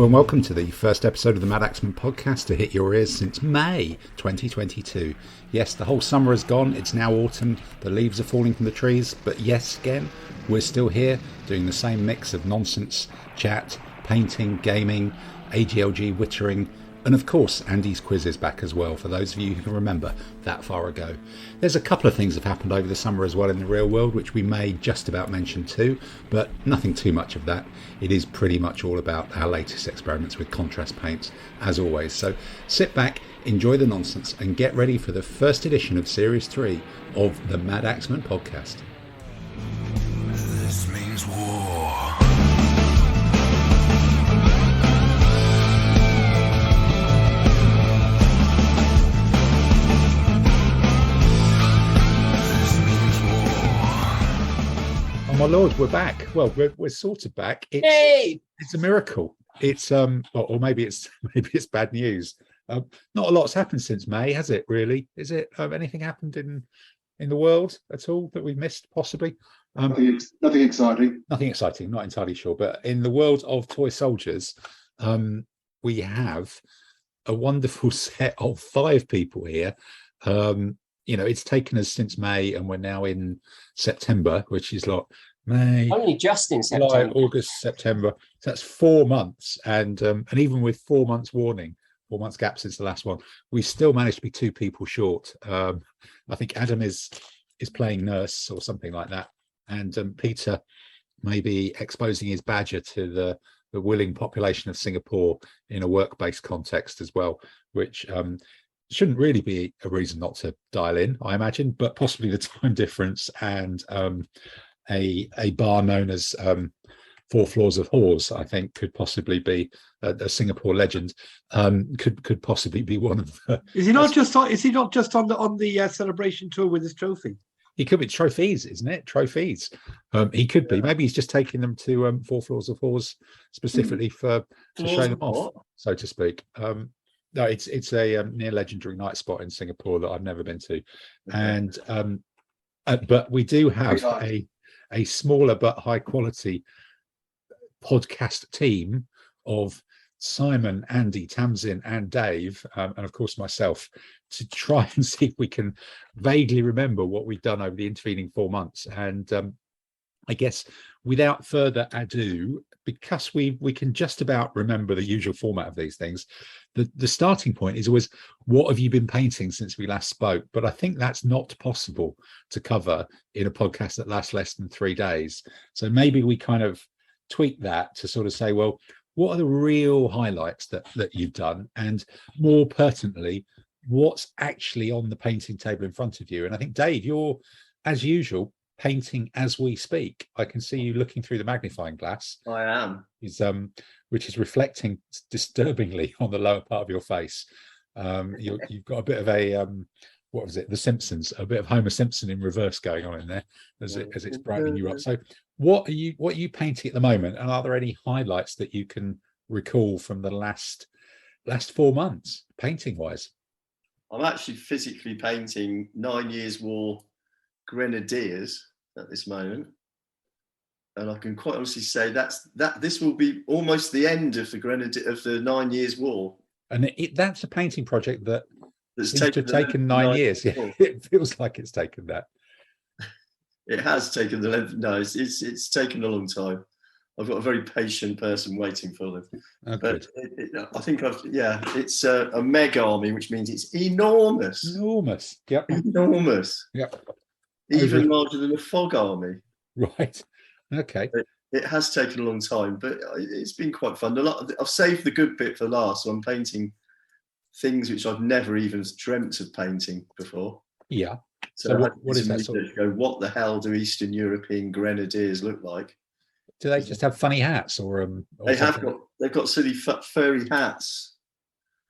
and welcome to the first episode of the Mad Axeman podcast to hit your ears since May 2022. Yes, the whole summer has gone, it's now autumn, the leaves are falling from the trees, but yes, again, we're still here doing the same mix of nonsense, chat, painting, gaming, AGLG, wittering, and of course Andy's quiz is back as well, for those of you who can remember that far ago. There's a couple of things that have happened over the summer as well in the real world, which we may just about mention too, but nothing too much of that. It is pretty much all about our latest experiments with contrast paints, as always. So sit back, enjoy the nonsense, and get ready for the first edition of Series 3 of the Mad Axeman podcast. This means war. My lord, we're back. Well, we're sort of back. It's a miracle. It's or maybe it's bad news. Not a lot's happened since May, has it? Really? Is it? Anything happened in the world at all that we've missed? Possibly. Nothing exciting. Nothing exciting. Not entirely sure. But in the world of toy soldiers, we have a wonderful set of 5 people here. It's taken us since May, and we're now in September, which is like May, only just in September, July, August, September. So that's 4 months, and even with 4 months warning, 4 months gap since the last one, we still managed to be 2 people short. I think Adam is playing nurse or something like that, and Peter may be exposing his badger to the willing population of Singapore in a work-based context as well, which shouldn't really be a reason not to dial in, I imagine, but possibly the time difference and a bar known as 4 Floors of Whores, I think, could possibly be a Singapore legend. Could possibly be one of the. Is he not just on the celebration tour with his trophy? He could be trophies, isn't it? Trophies. He could be. Maybe he's just taking them to 4 Floors of Whores specifically to show them off, so to speak. No, it's a near legendary night spot in Singapore that I've never been to, and but we do have a smaller but high quality podcast team of Simon, Andy, Tamsin, and Dave, and of course myself, to try and see if we can vaguely remember what we've done over the intervening 4 months. And I guess without further ado, because we can just about remember the usual format of these things, the starting point is always, what have you been painting since we last spoke? But I think that's not possible to cover in a podcast that lasts less than 3 days. So maybe we kind of tweak that to sort of say, well, what are the real highlights that you've done? And more pertinently, what's actually on the painting table in front of you? And I think, Dave, you're, as usual, painting as we speak. I can see you looking through the magnifying glass. I am. Which is reflecting disturbingly on the lower part of your face. You've got a bit of a what was it? The Simpsons, a bit of Homer Simpson in reverse going on in there as it's brightening you up. So what are you painting at the moment? And are there any highlights that you can recall from the last 4 months, painting wise? I'm actually physically painting 9 Years' War Grenadiers at this moment, and I can quite honestly say that this will be almost the end of the 9 Years' War. And that's a painting project that's taken 9 years. Yeah, it feels like it's taken that. It has taken the length. No, it's taken a long time. I've got a very patient person waiting for them. Oh, but I think it's a mega army, which means it's enormous. Enormous. Yep. Enormous. Yep. Even larger than a fog army. Right. Okay. It has taken a long time, but it's been quite fun. I've saved the good bit for last, so I'm painting things which I've never even dreamt of painting before. Yeah. So what is that sort of? What the hell do Eastern European grenadiers look like? Do they just have funny hats, or they've got silly furry hats?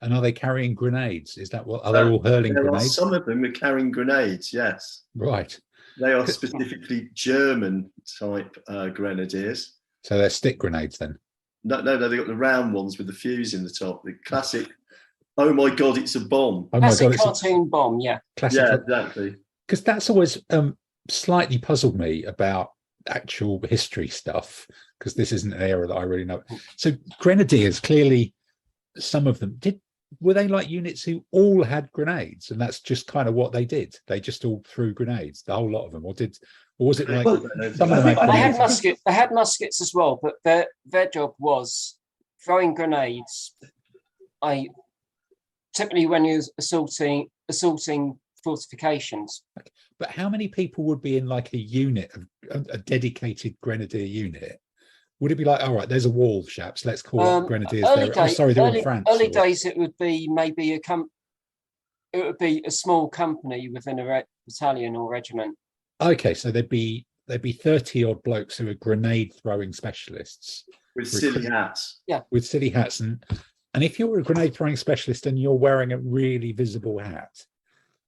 And are they carrying grenades? Is that what? Are they all hurling grenades? Some of them are carrying grenades. Yes. Right. They are specifically German type grenadiers. So they're stick grenades then? No, they've got the round ones with the fuse in the top. The classic, oh my God, it's a bomb. Oh classic my God, cartoon bomb, yeah. Classic. Yeah, exactly. Because that's always slightly puzzled me about actual history stuff, because this isn't an area that I really know. So grenadiers, clearly, some of them were they like units who all had grenades, and that's just kind of what they did? They just all threw grenades, the whole lot of them, or was it like Well, some of them had I They had grenades? They had muskets as well, but their job was throwing grenades. Typically when you're assaulting fortifications. But how many people would be in like a unit, a dedicated grenadier unit? Would it be like, all right, there's a wall, chaps, let's call it grenadiers there. Oh, sorry, they're in France. Early days, it would be maybe it would be a small company within a battalion or regiment. Okay, so there'd be 30 odd blokes who are grenade throwing specialists with silly hats. with silly hats, and if you're a grenade throwing specialist and you're wearing a really visible hat,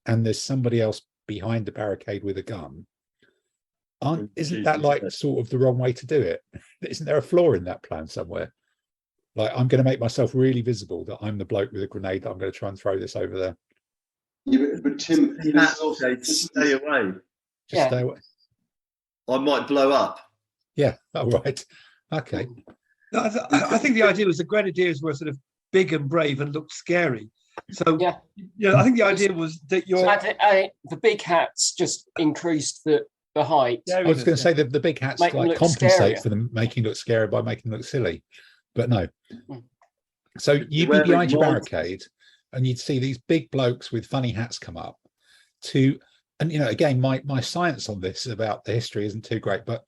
and there's somebody else behind the barricade with a gun, isn't that like sort of the wrong way to do it? Isn't there a flaw in that plan somewhere? Like, I'm going to make myself really visible that I'm the bloke with a grenade that I'm going to try and throw this over there. Yeah, but Tim, Silly hats, okay, stay away. Just stay away. I might blow up. Yeah. All right. Okay. No, I think the idea was the grenadiers were sort of big and brave and looked scary. So Yeah. I think the idea was that you're. So the big hats just increased the height. Yeah, I was going to say that the big hats Make them like look compensate scarier. for them making look scary by making them look silly, but no. Mm. So you'd be wearing behind your long- barricade, and you'd see these big blokes with funny hats come up and again, my science on this about the history isn't too great, but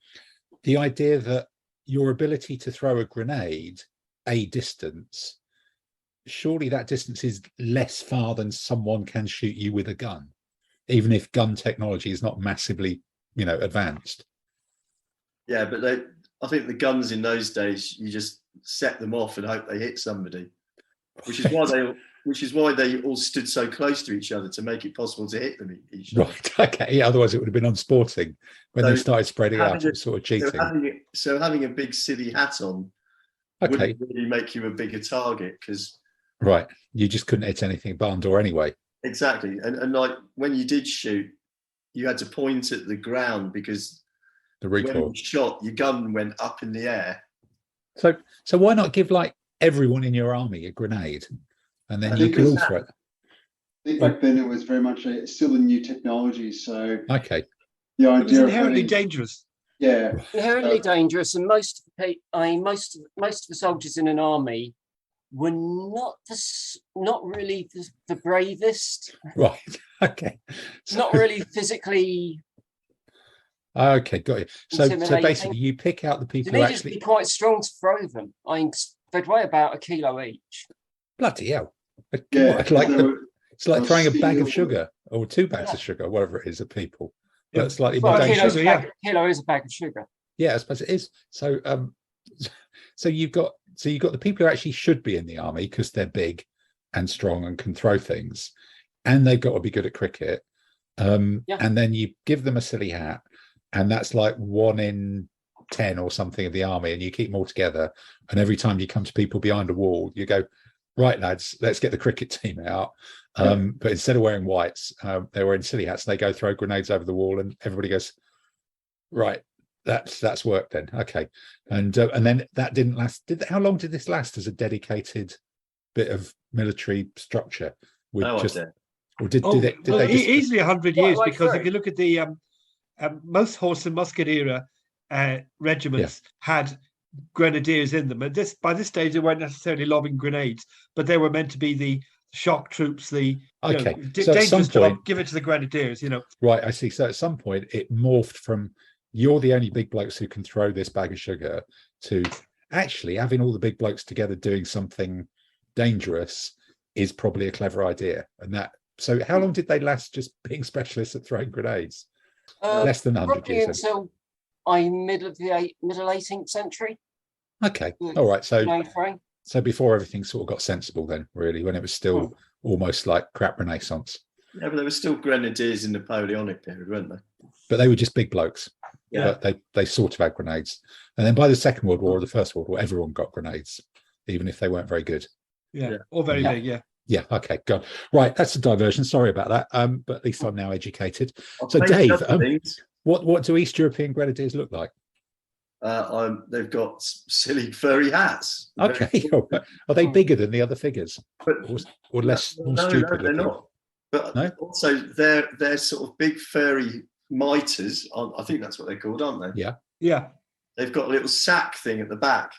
the idea that your ability to throw a grenade a distance, surely that distance is less far than someone can shoot you with a gun, even if gun technology is not massively advanced. Yeah, but I think the guns in those days, you just set them off and hope they hit somebody, which is why they all stood so close to each other to make it possible to hit them each other. Right. Okay. Yeah, otherwise, it would have been unsporting when they So started spreading out. having It was sort of cheating. So having a big silly hat on Okay. wouldn't really make you a bigger target, because Right. You just couldn't hit anything barn door anyway. exactly, and like when you did shoot, you had to point at the ground, because The when recoil. you shot, your gun went up in the air. So why not give like everyone in your army a grenade, and then I you think could all it's- throw it? I think back then it was very much still a new technology. So Okay. the It was idea of inherently having, dangerous. yeah, Inherently dangerous, and most of the soldiers in an army were not really the bravest, Right. Okay. So, not really physically. okay. Got you. So Intimidating. basically, you pick out the You people who needed to be actually. quite strong to throw them. They'd weigh about 1 kilo each. Bloody hell. yeah. It's like they were- it's like they'll throwing a bag of steal- sugar or 2 bags of sugar, whatever it is, at people. Yeah. But slightly Well, more Well, a dangerous. kilo's kilo, sugar, kilo is a bag of sugar. Yeah, I suppose it is. So so you've got the people who actually should be in the army because they're big and strong and can throw things, and they've got to be good at cricket. Yeah. And then you give them a silly hat, and that's like 1 in 10 or something of the army, and you keep them all together. And every time you come to people behind a wall, you go, right, lads, let's get the cricket team out. But instead of wearing whites, they're wearing silly hats. They go throw grenades over the wall, and everybody goes, right, that's worked then. Okay. And then that didn't last. How long did this last as a dedicated bit of military structure? With No just, idea. or did Oh, they well, just, easily 100 Right, years, right because through. if you look at the most horse and musket era regiments had grenadiers in them, and by this stage they weren't necessarily lobbing grenades, but they were meant to be the shock troops. Okay, so at some dangerous job, point- give it to the grenadiers. right, I see. So at some point it morphed from you're the only big blokes who can throw this bag of sugar to actually having all the big blokes together doing something dangerous is probably a clever idea. So how long did they last just being specialists at throwing grenades? Less than 100 Probably years. then. until middle 18th century. Okay. All right. So Grenade throwing. so before everything sort of got sensible then, really, when it was still almost like crap Renaissance. Yeah, but there were still grenadiers in the Napoleonic period, weren't they? But they were just big blokes. Yeah. But they sort of had grenades. And then by the Second World War or the First World War, everyone got grenades, even if they weren't very good. Yeah, or very Yeah. big. Yeah. Yeah. Okay. Good. Right. That's a diversion. Sorry about that. But at least I'm now educated. I'll So tell you Dave, other things. What do East European grenadiers look like? they've got silly furry hats. Okay, are they bigger than the other figures, But or less more no, stupid? they're looking? not. But No? also, they're sort of big furry miters. I think that's what they're called, aren't they? Yeah. Yeah. They've got a little sack thing at the back,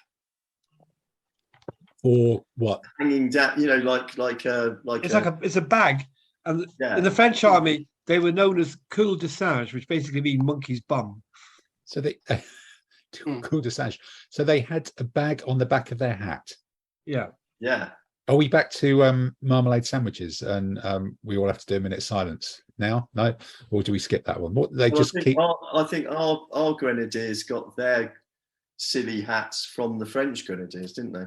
Or what? hanging down. You know, like It's a bag. And yeah. in the French army, they were known as cul de singe, which basically means monkey's bum. So they cool de singe. So they had a bag on the back of their hat. Yeah. Yeah. Are we back to marmalade sandwiches, and we all have to do a minute's silence now? No, or do we skip that one? What they Well, just keep? I think our grenadiers got their silly hats from the French grenadiers, didn't they?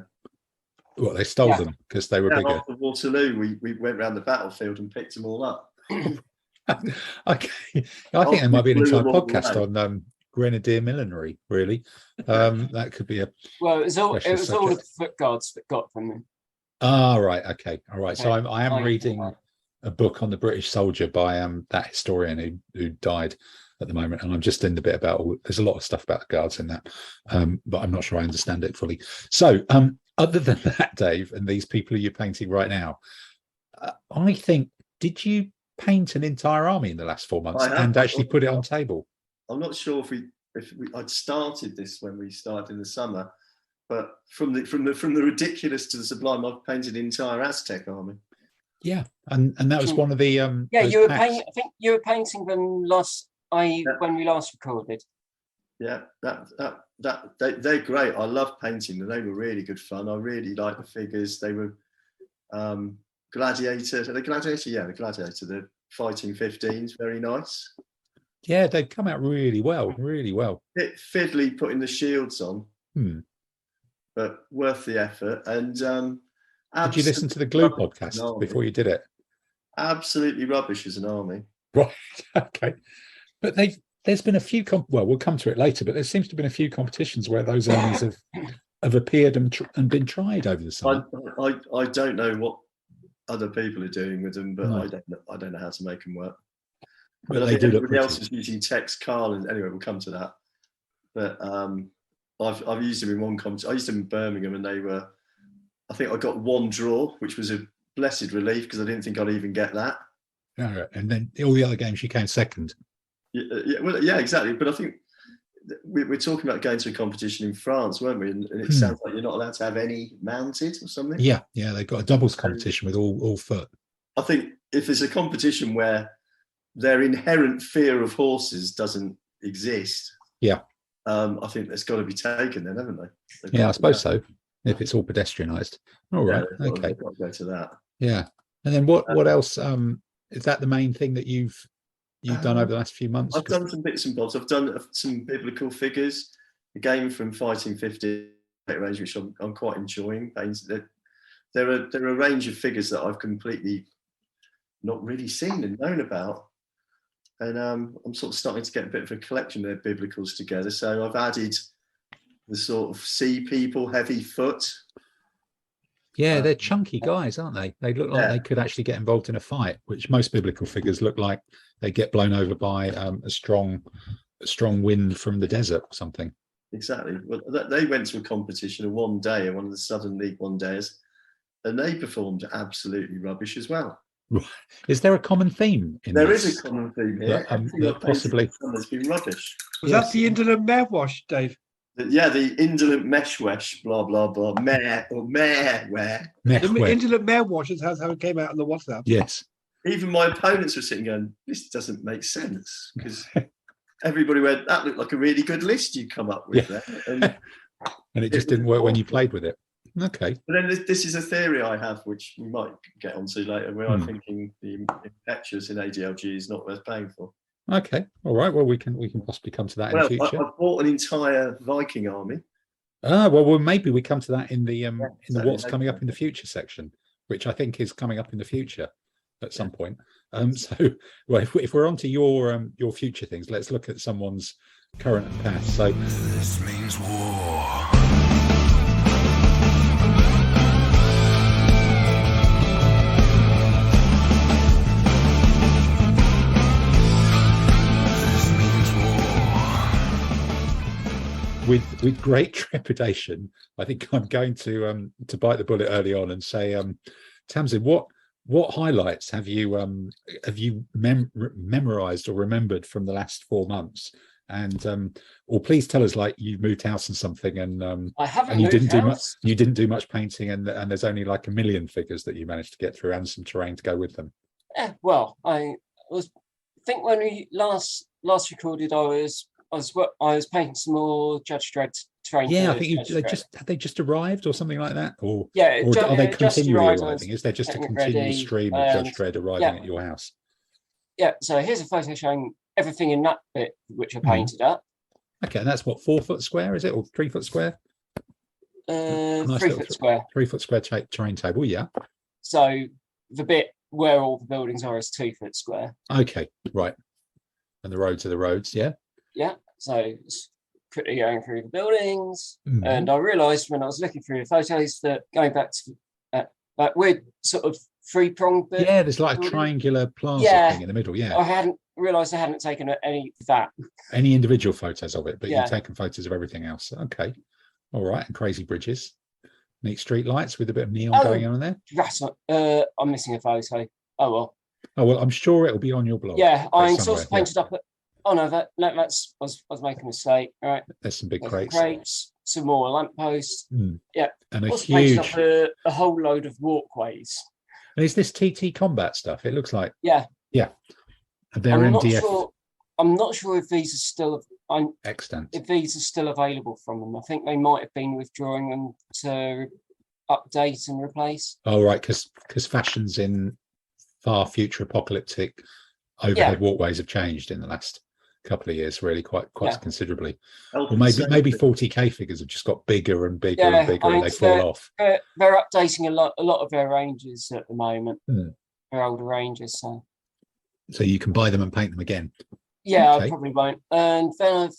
Well, they stole Yeah. them because they were Yeah, bigger. after Waterloo, we went around the battlefield and picked them all up. Okay, I think there might be an Blue entire and white. podcast on grenadier millinery. Really, that could be a. Well, it was all Special the subject. foot guards that got them. Ah, right. Okay. All right. So Okay. I am reading a book on the British soldier by that historian who died at the moment, and I'm just in the bit about there's a lot of stuff about the guards in that, but I'm not sure I understand it fully. So other than that, Dave, and these people who you're painting right now, I think, did you paint an entire army in the last 4 months I have. and actually put it on table? I'm not sure if I'd started this when we started in the summer, but from the ridiculous to the sublime, I've painted the entire Aztec army. Yeah, and that was one of the Yeah, those you were packs. painting. I think you were painting them when we last recorded. Yeah, they're great. I love painting them. They were really good fun. I really like the figures. They were gladiator. The gladiator, yeah, the gladiator. The fighting 15s, very nice. Yeah, they've come out really well, really well. Bit fiddly putting the shields on, but worth the effort. And Did you listen to the Glue podcast before you did it? Absolutely rubbish as an army. Right. Okay. But there's been a few well, we'll come to it later, but there seems to have been a few competitions where those armies have appeared and been tried over the summer. I don't know what other people are doing with them, but No. I don't know how to make them work. But I they think do look everybody else pretty. is using text Carl, and anyway, we'll come to that. But I've used them in one competition. I used them in Birmingham, and they were. I think I got one draw, which was a blessed relief because I didn't think I'd even get that. Yeah, and then all the other games you came second. Yeah, exactly. But I think we're talking about going to a competition in France, weren't we? And it sounds like you're not allowed to have any mounted or something. Yeah, they've got a doubles competition with all foot. I think if there's a competition where their inherent fear of horses doesn't exist, I think that's got to be taken then, haven't they? Yeah, I suppose so. If it's all pedestrianised. All right. Okay. They've got to go to that. Yeah. And then what else? Is that the main thing that you've done over the last few months? I've done some bits and bobs. I've done some biblical figures. A game from Fighting 50 range, which I'm quite enjoying. There are a range of figures that I've completely not really seen and known about. And I'm sort of starting to get a bit of a collection of their biblicals together. So I've added the sort of sea people, heavy foot. Yeah, they're chunky guys, aren't they? They look like they could actually get involved in a fight, which most biblical figures look like they get blown over by a strong wind from the desert or something. Exactly. Well, they went to a competition of one day, one of the Southern League one days, and they performed absolutely rubbish as well. Right. Is there a common theme in There this? is a common theme here. That possibly has been rubbish. Was that the indolent Mewash, Dave? Yeah, the indolent meshwesh, blah blah blah, mare. The Mechweb. indolent Mewash is how it came out on the WhatsApp. Yes. Even my opponents were sitting going, "This doesn't make sense," because everybody went, "That looked like a really good list you come up with there." And it just didn't work when you played with it. Okay. But then this is a theory I have, which we might get onto later, where I'm thinking the impetuous in ADLG is not worth paying for. Okay. All right. Well, we can possibly come to that in the future. I bought an entire Viking army. Well, maybe we come to that in the certainly. what's coming up in the future section, which I think is coming up in the future at some point. So, well, if we're on to your future things, let's look at someone's current and past. So This means war. with with great trepidation, I think I'm going to bite the bullet early on and say, Tamsin, what highlights have you memorized or remembered from the last 4 months? And or please tell us, like, you moved house and something, and I haven't and you moved didn't do much. house. You didn't do much painting, and there's only like 1 million figures that you managed to get through, and some terrain to go with them. Yeah, well, I think when we last recorded, I was painting some more Judge Dredd terrain. Yeah, for I think Judge Dredd. have they just arrived or something like that, or Yeah, or are they just continually arrived, I was arriving? Is there just a getting it continual ready, stream of Judge and Dredd arriving yeah. at your house? Yeah, so here's a photo showing everything in that bit which I Mhm. painted up. Okay, and that's what, 4 foot square, is it, or 3 foot square? Nice 3 little foot square. 3 foot square terrain table. Yeah. So the bit where all the buildings are is 2 foot square. Okay, right. And the roads are the roads. Yeah. Yeah, so it's quickly going through the buildings. Mhm. And I realised when I was looking through the photos that going back to that weird sort of three-pronged bit, Yeah, there's like a building. triangular plaza Yeah. thing in the middle. Yeah. I hadn't realised I hadn't taken any of that. Any individual photos of it, but Yeah. you've taken photos of everything else. Okay. All right. And crazy bridges. Neat street lights with a bit of neon Oh. going on there. That's I'm missing a photo. Oh well. Oh, well, I'm sure it'll be on your blog. Yeah, I There's sort of somewhere, painted up. Oh no, that's I was making a mistake. All right, There's some big there's crates. crates, some more lampposts. Mm. Yeah. And a Also painted huge. up a whole load of walkways. And is this TT combat stuff? It looks like. Yeah. Yeah. And they're I'm not MDF sure. I'm not sure if these are still. extant. If these are still available from them. I think they might have been withdrawing them to update and replace. Oh, right. Because fashions in far future apocalyptic overhead walkways have changed in the last couple of years, really quite Yeah. considerably. Health Or and maybe safety. 40K figures have just got bigger and bigger Yeah, and bigger, I and they think fall off. They're updating a lot of their ranges at the moment. Hmm. Their older ranges. So So you can buy them and paint them again. yeah, Okay. I probably won't. And then I've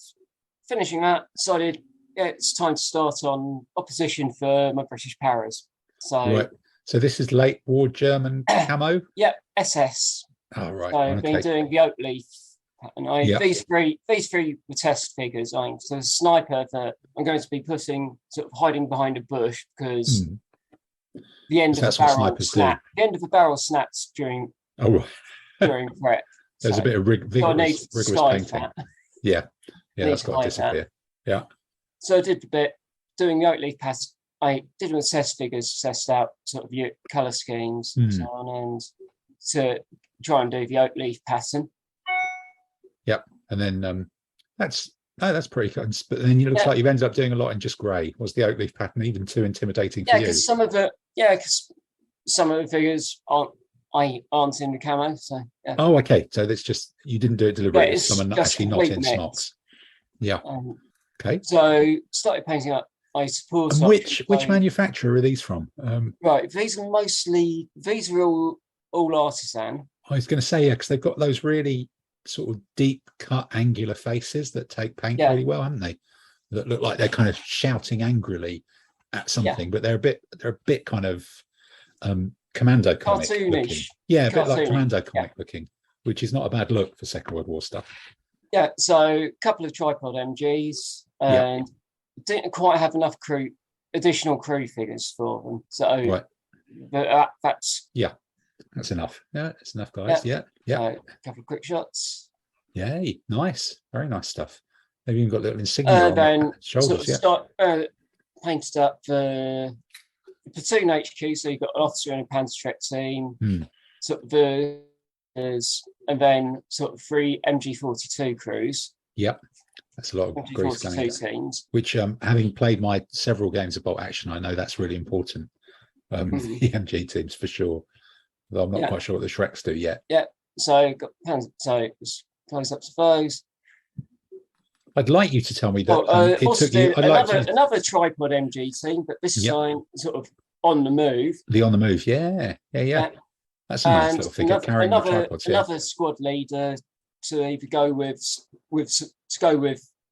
finishing that, decided it's time to start on opposition for my British Paras. So Right. So this is late war German camo. yeah, SS. Oh, right. So I've been Okay. doing the oak leaf. And Yeah. these three were test figures. So a sniper that I'm going to be putting sort of hiding behind a bush because Hmm. the end So of that's the what barrel snipers do. snap. The end of the barrel snaps during Oh, right. prep. There's So a bit of so I need rigorous to hide painting. that. Yeah. Yeah, Need that's to got to hide that. disappear. Yeah. So I did the bit doing the oak leaf pass. I did with test figures, assessed out sort of your colour schemes and so on, and to try and do the oak leaf pattern. And then that's pretty cool. But then it looks Yeah. like you've ended up doing a lot in just grey. Was the oak leaf pattern even too intimidating for Yeah, you? because some of the figures aren't in the camo. So yeah, Oh, okay. So that's just, you didn't do it deliberately. it's Some are just actually not in complete mix. smocks. Yeah. um, Okay. so started painting up. I suppose And which manufacturer are these from? right. These are all artisan. I was going to say, yeah, because they've got those really sort of deep cut angular faces that take paint Yeah. really well, haven't they? That look like they're kind of shouting angrily at something, but they're a bit kind of commando comic looking. Cartoonish. Yeah, a bit like Cartoony, commando comic looking, which is not a bad look for Second World War stuff. Yeah, so a couple of tripod MGs, Yeah. and didn't quite have enough additional crew figures for them. So Right. that's That's enough. Yeah, it's enough, guys. Yeah. a couple of quick shots. Yay. Nice. Very nice stuff. They've even got little insignia on Then the shoulders. painted up the platoon HQ. So you've got an officer and a Panzertrek team, Hmm. sort of and then sort of 3 MG42 crews, Yep. That's a lot of grease going. MG42 teams. Which, having played my several games of Bolt Action, I know that's really important. Mhm. The MG teams for sure. Though I'm not Yeah. quite sure what the Shreks do yet. So got so it was close up to those. I'd like you to tell me that it also took you. did I'd like another tripod MG team, but this Yep. time sort of on the move. the on the move. Yeah. Yeah. That's a nice And little figure carrying the tripods. Yeah. another squad leader to either go with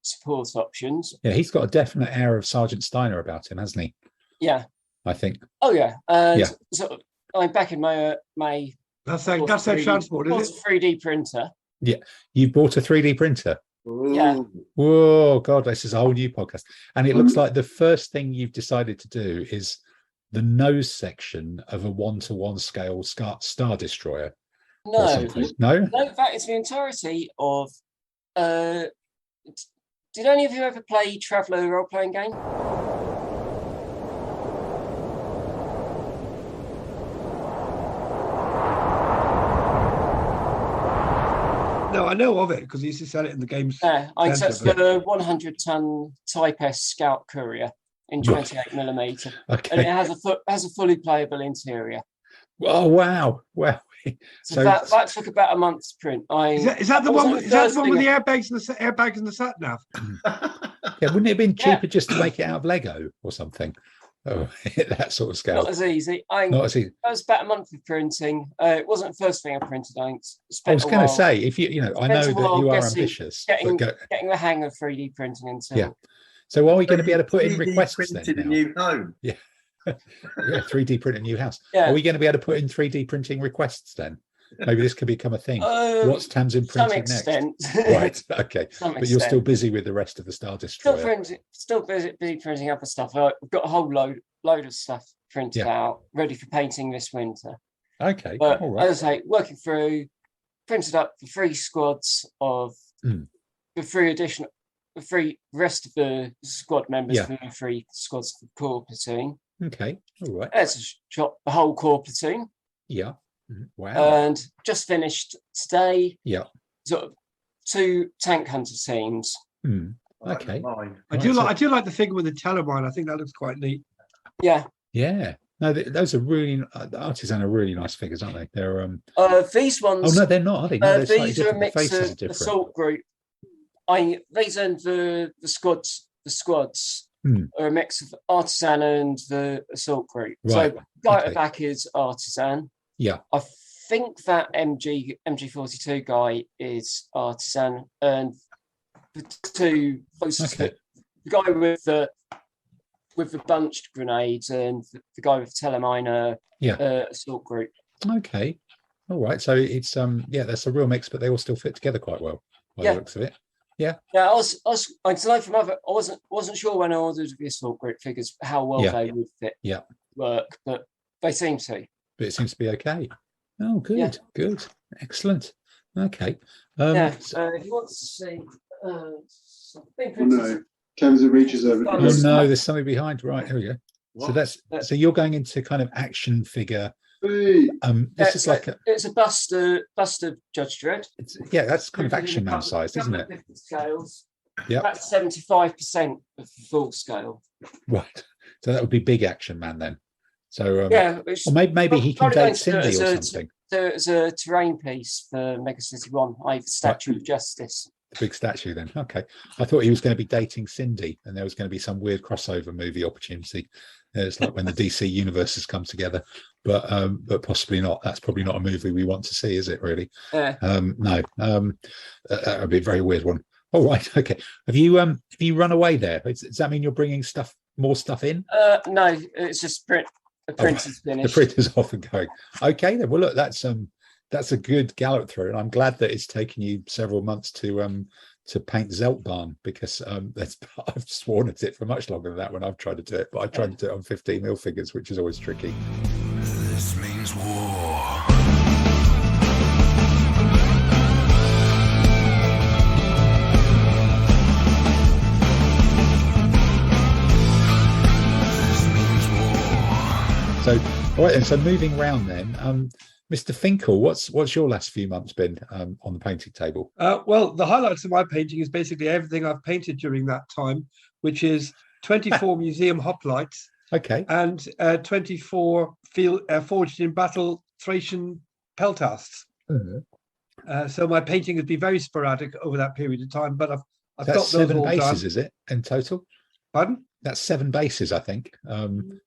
support options. Yeah, he's got a definite air of Sergeant Steiner about him, hasn't he? Yeah. I think. Oh yeah. And Yeah. sort of I'm back in my That's their transport, bought is it? a 3D printer. You've bought a 3D printer. Yeah. Whoa, God, this is a whole new podcast. And it looks like the first thing you've decided to do is the nose section of a 1-to-1 scale Star Destroyer. No, No? no, that is the entirety of. Did any of you ever play Traveller role-playing game? No, I know of it because he used to sell it in the games. Yeah, so it's centre, the 100-ton Type S Scout Courier in 28mm, Okay. and it has a fully playable interior. Oh, wow. Wow. So that took about a month to print. Is that the one? Is that the one with the airbags and the sat nav? Yeah, wouldn't it have been cheaper just to make it out of Lego or something? Oh, that sort of scale. Not as easy. Not as easy. That was about a month of printing. It wasn't the first thing I printed. I was going to say, if you know, I know that you are ambitious. Getting the hang of 3D printing until. Yeah. So are we going to be able to put in 3D requests printed then? a new home. Yeah. Yeah, 3D print a new house. Yeah. Are we going to be able to put in 3D printing requests then? Maybe this could become a thing. What's Tamsin printing next? Right. Okay. But you're still busy with the rest of the Star Destroyer. Still busy printing other stuff. I've got a whole load of stuff printed out, ready for painting this winter. Okay. But all right. as I say, working through, printed up the 3 squads of the 3 rest of the squad members for the 3 squads of the core platoon. Okay. All right. There's shot the whole core platoon. Yeah. Wow. And just finished today. Yeah. Sort of 2 tank hunter teams. Okay. I do like the figure with the Telemine. I think that looks quite neat. Yeah. Yeah. No, those are really Artisan are really nice figures, aren't they? They're these ones. Oh no, they're not, are they? No, these are a mix of assault group. These and the squads. The squads are a mix of Artisan and the assault group. Right. So guy at the back is Artisan. Yeah. I think that MG42 guy is Artisan, and the 2 closest, the guy with the bunched grenades and the guy with the teleminer assault group. Okay. All right. So it's that's a real mix, but they all still fit together quite well by the looks of it. Yeah. Yeah, I wasn't sure when I ordered the assault group figures how well they would fit work, but they seem to. But it seems to be okay. Oh, good, good, excellent. Okay. If you want to see, no, Tamsin reaches over. Oh no, there's something behind. Right, here we go. What? So you're going into kind of action figure. This is it's a bust of Judge Dredd. That's kind of Action Man sized, isn't it? Scales. Yeah. That's 75% of the full scale. Right. So that would be Big Action Man then. So or maybe he can date Cindy or something. There's a terrain piece for Mega City 1. I have the Statue of Justice. The big statue then. Okay. I thought he was going to be dating Cindy and there was going to be some weird crossover movie opportunity. It's like when the DC universes come together, but possibly not. That's probably not a movie we want to see, is it really? Yeah. No. That would be a very weird one. All right. Okay. Have you run away there? Does that mean you're bringing more stuff in? No, it's just the printer's finished. The printer's off and going. Okay then. Well, look, that's a good gallop through, and I'm glad that it's taken you several months to paint Zeltbarn, because I've sworn at it for much longer than that when I've tried to do it, but I tried to do it on 15mm figures, which is always tricky. This means war. So, all right, and so moving around then, Mr. Finkel, what's your last few months been on the painting table? Well, the highlights of my painting is basically everything I've painted during that time, which is 24 museum hoplites, okay, and 24 forged in battle Thracian peltasts. Mm-hmm. So my painting has been very sporadic over that period of time, but I've got those 7 all bases, done. is it, in total? Pardon? That's 7 bases, I think.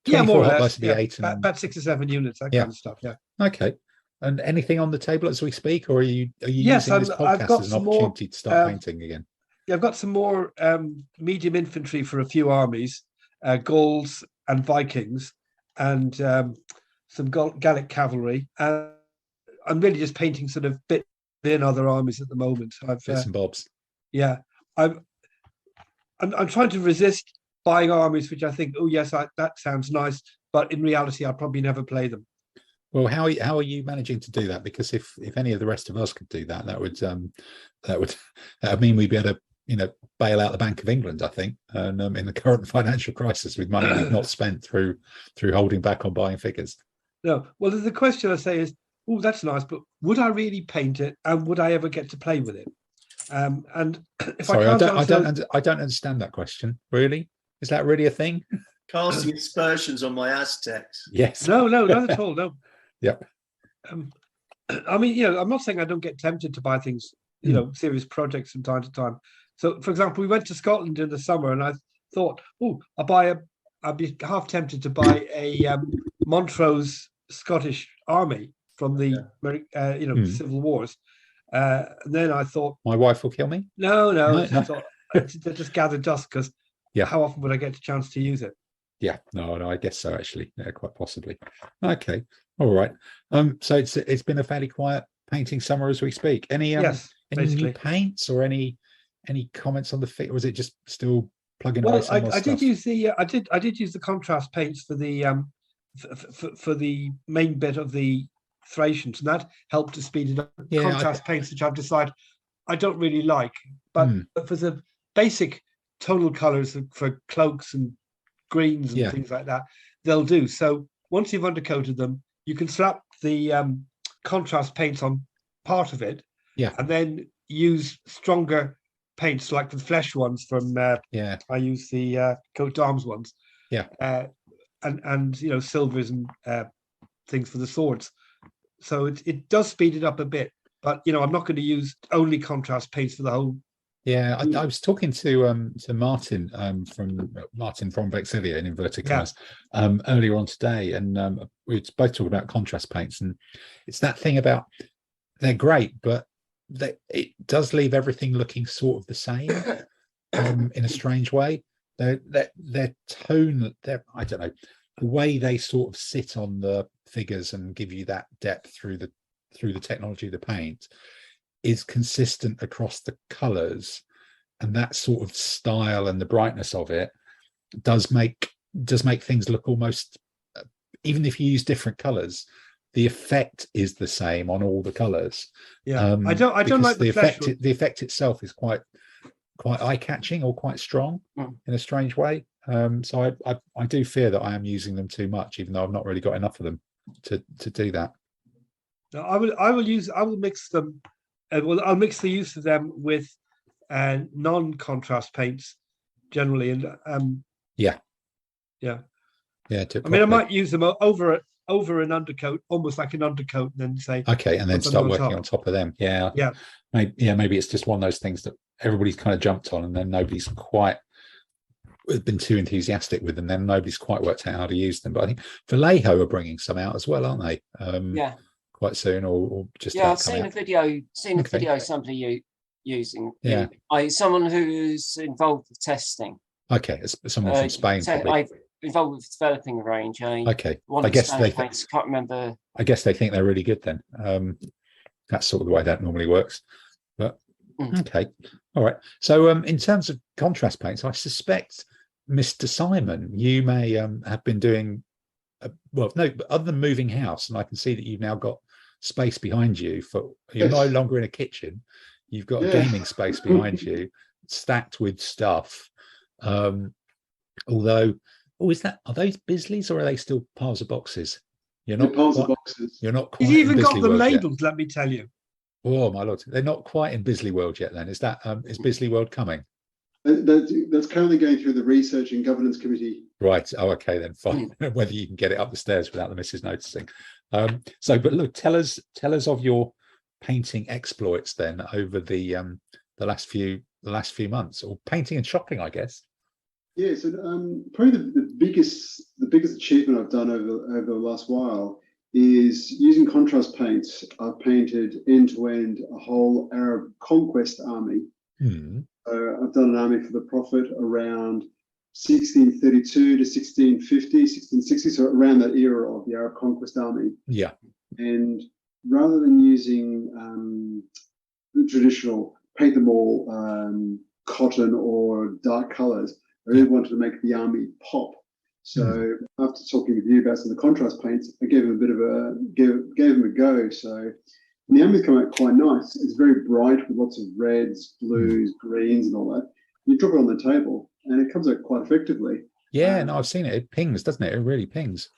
Yeah, more or less. Be 8 and... about 6 or 7 units, that kind of stuff. Yeah. Okay. And anything on the table as we speak, or are you Yes, using this I've podcast got as an some more, opportunity to start painting again? Yeah, I've got some more medium infantry for a few armies, Gauls and Vikings, and some Gallic cavalry. I'm really just painting sort of bit in other armies at the moment. Bits and bobs. Yeah, I'm trying to resist buying armies, which I think, oh yes, that sounds nice, but in reality, I'll probably never play them. Well, how are you managing to do that? Because if any of the rest of us could do that, that would mean we'd be able to bail out the Bank of England, I think, and in the current financial crisis with money we've not spent through holding back on buying figures. No, well, the question I say is, oh, that's nice, but would I really paint it, and would I ever get to play with it? And if Sorry, I don't understand that question. Really, is that really a thing? Casting aspersions on my Aztecs. Yes. No, not at all. No. Yep. I mean, I'm not saying I don't get tempted to buy things, serious projects from time to time. So, for example, we went to Scotland in the summer, and I thought, I'd be half tempted to buy a Montrose Scottish army from the Civil Wars. And then I thought, my wife will kill me. No. I thought to just gather dust, because how often would I get a chance to use it? Yeah, no, I guess so. Actually, quite possibly. Okay, all right. So it's been a fairly quiet painting summer as we speak. Any new paints or any comments on the fit? Or was it just still plugging away? I did use the contrast paints for the for the main bit of the Thracians, and that helped to speed it up. Contrast paints, which I've decided I don't really like, but for the basic tonal colors for cloaks and greens and things like that, they'll do. So once you've undercoated them, you can slap the contrast paints on part of it, and then use stronger paints like the flesh ones from I use the coat d'arms ones, and silvers and things for the swords. So it does speed it up a bit, but I'm not going to use only contrast paints for the whole. Yeah, I was talking to Martin from Vexillia in inverted commas earlier on today, and we were both talking about contrast paints, and it's that thing about they're great, but it does leave everything looking sort of the same in a strange way. Their tone, I don't know, the way they sort of sit on the figures and give you that depth through the technology of the paint is consistent across the colors, and that sort of style and the brightness of it does make things look almost, even if you use different colors, the effect is the same on all the colors. I don't like the effect. The effect itself is quite eye-catching or quite strong in a strange way. So I do fear that I am using them too much, even though I've not really got enough of them to do that. No, I will mix them. I'll mix the use of them with non-contrast paints generally, and I might use them over an undercoat, almost like an undercoat, and then say and then start working on top of them. Maybe it's just one of those things that everybody's kind of jumped on, and then nobody's quite been too enthusiastic with them. Then nobody's quite worked out how to use them. But I think Vallejo are bringing some out as well, aren't they? Quite soon, or just I've seen a video. Somebody using. Someone who's involved with testing. Okay, it's someone from Spain. I've involved with developing a range. I guess they can't remember. I guess they think they're really good then. That's sort of the way that normally works. But okay, all right. So in terms of contrast paints, I suspect, Mr. Simon, you may have been doing but other than moving house, and I can see that you've now got space behind you you're no longer in a kitchen. You've got a gaming space behind you, stacked with stuff. Although, are those Bisleys or are they still piles of boxes? You're not piles of boxes. You're not quite. He's even got Bisley them world labelled. yet. Let me tell you. Oh my lord, they're not quite in Bisley World yet. Then is Bisley World coming? That's currently going through the research and governance committee. Right. Oh, okay then. Fine. Whether you can get it up the stairs without the missus noticing. But look, tell us of your painting exploits then over the last few months, or painting and shopping, I guess. Yeah. So probably the biggest achievement I've done over the last while is using contrast paints. I've painted end to end a whole Arab conquest army. I've done an army for the Prophet around 1632 to 1650, 1660, so around that era of the Arab conquest army. Yeah. And rather than using the traditional paint them all cotton or dark colours. I really wanted to make the army pop. So after talking with you about some of the contrast paints, I gave them a bit of a gave them a go. So the army's come out quite nice. It's very bright with lots of reds, blues, greens, and all that. You drop it on the table, and it comes out quite effectively. Yeah, no, I've seen it. It pings, doesn't it? It really pings.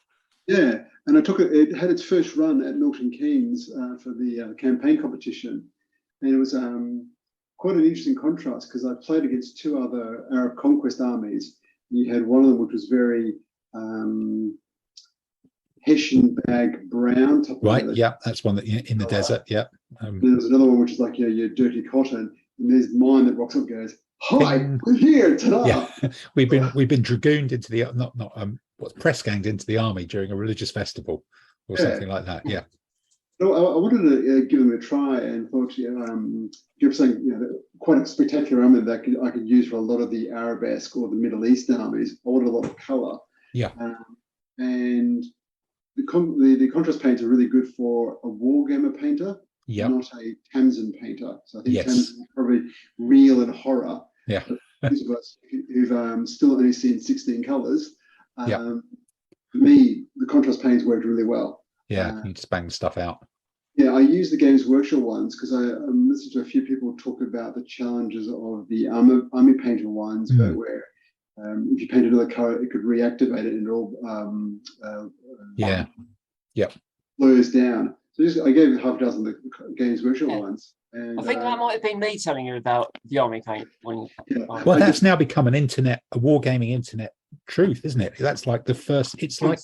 Yeah, and I took it. It had its first run at Milton Keynes for the campaign competition, and it was quite an interesting contrast because I played against two other Arab conquest armies. You had one of them which was very Hessian bag brown. Right. Yeah, that's one that in the desert. Yeah. There's another one which is like your dirty cotton, and there's mine that rocks up and goes, "Hi, Ping. we're here, ta-da!" Yeah, we've been dragooned into the what's press ganged into the army during a religious festival or something like that. Yeah. No, I wanted to give them a try and thought, you're saying, quite a spectacular army that I could use for a lot of the Arabesque or the Middle Eastern armies. I wanted a lot of colour. Yeah. And the contrast paints are really good for a wargamer painter, not a Tamsin painter. So I think Tamsin is probably real and horror. Yeah. Those of us who've still only seen 16 colours, for me, the contrast paints worked really well. Yeah, you just bang stuff out. Yeah, I use the Games Workshop ones because I listened to a few people talk about the challenges of the Army Painter ones, but where if you paint another colour, it could reactivate it and it all blurs down. So I gave half a dozen of the Games Workshop ones. And, I think that might have been me telling you about the Army Paint. Well, that's now become a wargaming internet truth, isn't it? That's like the first. It's like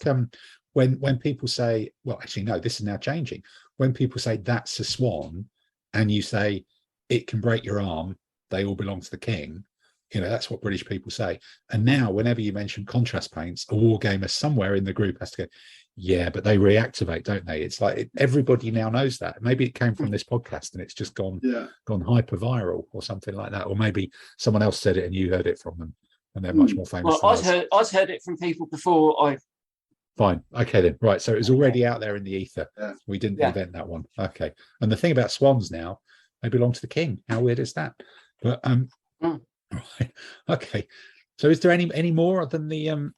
when people say, well, actually, no, this is now changing. When people say that's a swan, and you say it can break your arm, they all belong to the king. That's what British people say. And now, whenever you mention contrast paints, a wargamer somewhere in the group has to go, yeah, but they reactivate, don't they? It's like everybody now knows that. Maybe it came from this podcast and it's just gone hyper viral or something like that. Or maybe someone else said it and you heard it from them, and they're much more famous. Well, I'd heard it from people before. Fine. Okay, then. Right. So it was already out there in the ether. Yeah. We didn't invent that one. Okay. And the thing about swans now, they belong to the king. How weird is that? But right. Okay. So is there any more than the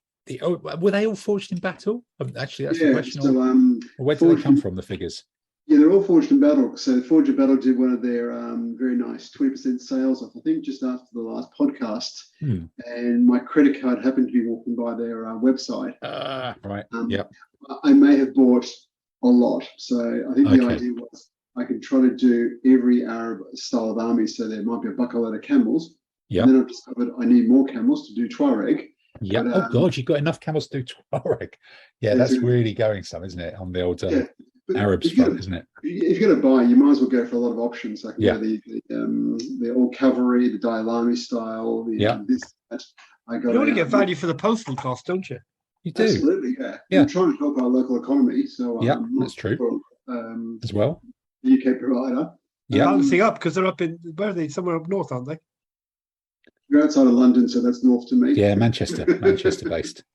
were they all forged in battle? Actually, that's the question. So, where do they come from, the figures? Yeah, they're all forged in battle. So Forged in Battle did one of their very nice 20% sales off, I think, just after the last podcast. And my credit card happened to be walking by their website. Right. Yep. I may have bought a lot. So I think the idea was I could try to do every Arab style of army. So there might be a buckload of camels. Yeah. And then I've discovered I need more camels to do Tuareg. Yeah. Oh God, you've got enough camels to do Tuareg. Yeah, that's really going some, isn't it? On the old Arabs front, isn't it? If you're going to buy, you might as well go for a lot of options. I can go the all cavalry, the Dailami style, this, that. You only get value for the postal cost, don't you? You do. Absolutely, yeah. I'm trying to help our local economy, so that's true. As well, the UK provider. Yeah, balancing up because they're up in where are they? Somewhere up north, aren't they? You're outside of London, so that's north to me. Yeah, Manchester based.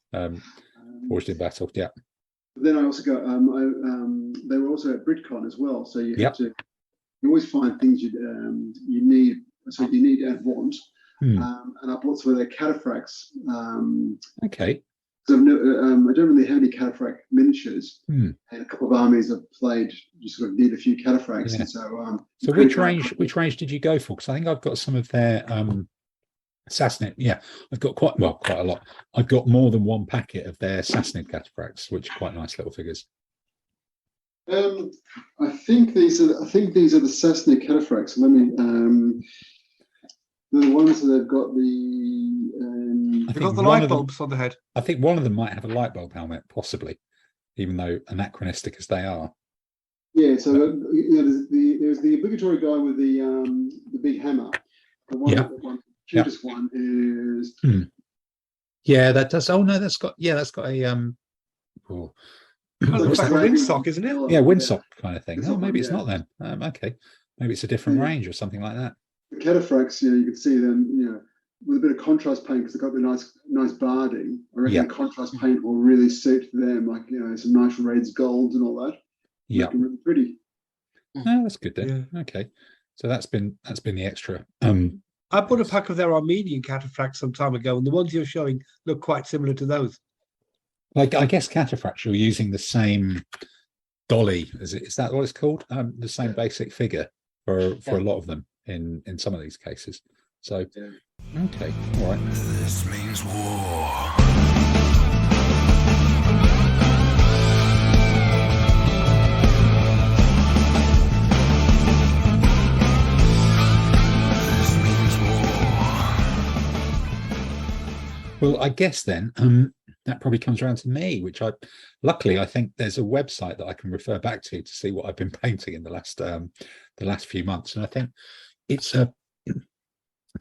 Forged in battle. Yeah. Then I also got they were also at BritCon as well, so you have to you always find things you need, so you need and want. And I bought some of their cataphracts. Okay. So I don't really have any cataphract miniatures, and a couple of armies I've played. You sort of need a few cataphracts, and so. So which range did you go for? Because I think I've got some of their Sassanid. Yeah, I've got quite a lot. I've got more than one packet of their Sassanid cataphracts, which are quite nice little figures. I think these are the Sassanid cataphracts. Let me. The ones that have got they've got the light bulbs on the head. I think one of them might have a light bulb helmet, possibly, even though anachronistic as they are. Yeah, so there's the obligatory guy with the big hammer. The one, cutest one is. Yeah, that does. Oh no, that's got a looks like a windsock, isn't it? Yeah, windsock kind of thing. Oh, maybe it's not then. Okay, maybe it's a different range or something like that. The cataphracts, you can see them, with a bit of contrast paint because they've got the nice barding. I reckon the contrast paint will really suit them, like some nice reds, golds, and all that. Yeah, really pretty. Oh, that's good then. Yeah. Okay, so that's been the extra. I bought a pack of their Armenian cataphracts some time ago, and the ones you're showing look quite similar to those. Like, I guess cataphracts are using the same dolly, is that what it's called? The same basic figure for a lot of them in some of these cases. So, okay, all right. This means war. This means war. Well, I guess then that probably comes around to me, which luckily I think there's a website that I can refer back to see what I've been painting in the last few months, and I think it's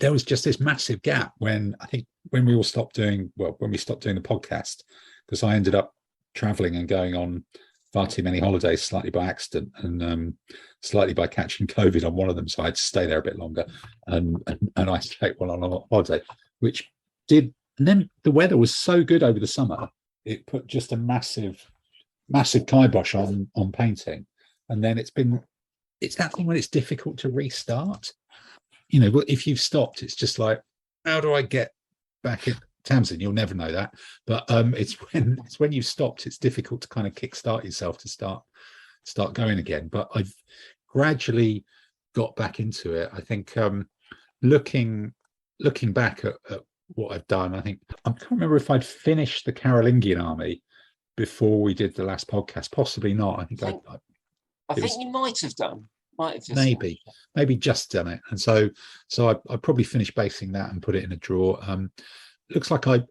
there was just this massive gap when we all stopped doing when we stopped doing the podcast, because I ended up traveling and going on far too many holidays, slightly by accident and slightly by catching COVID on one of them, so I had to stay there a bit longer, and I stayed on a holiday, which did. And then the weather was so good over the summer, it put just a massive kibosh on painting. And then it's that thing when it's difficult to restart. You know, if you've stopped, it's just like, how do I get back in? Tamsin, you'll never know that. But it's when you've stopped, it's difficult to kind of kickstart yourself to start going again. But I've gradually got back into it. I think looking back at what I've done, I can't remember if I'd finished the Carolingian army before we did the last podcast. Possibly not. I think you might have done. Maybe just done it. And so I probably finished basing that and put it in a drawer. Looks like I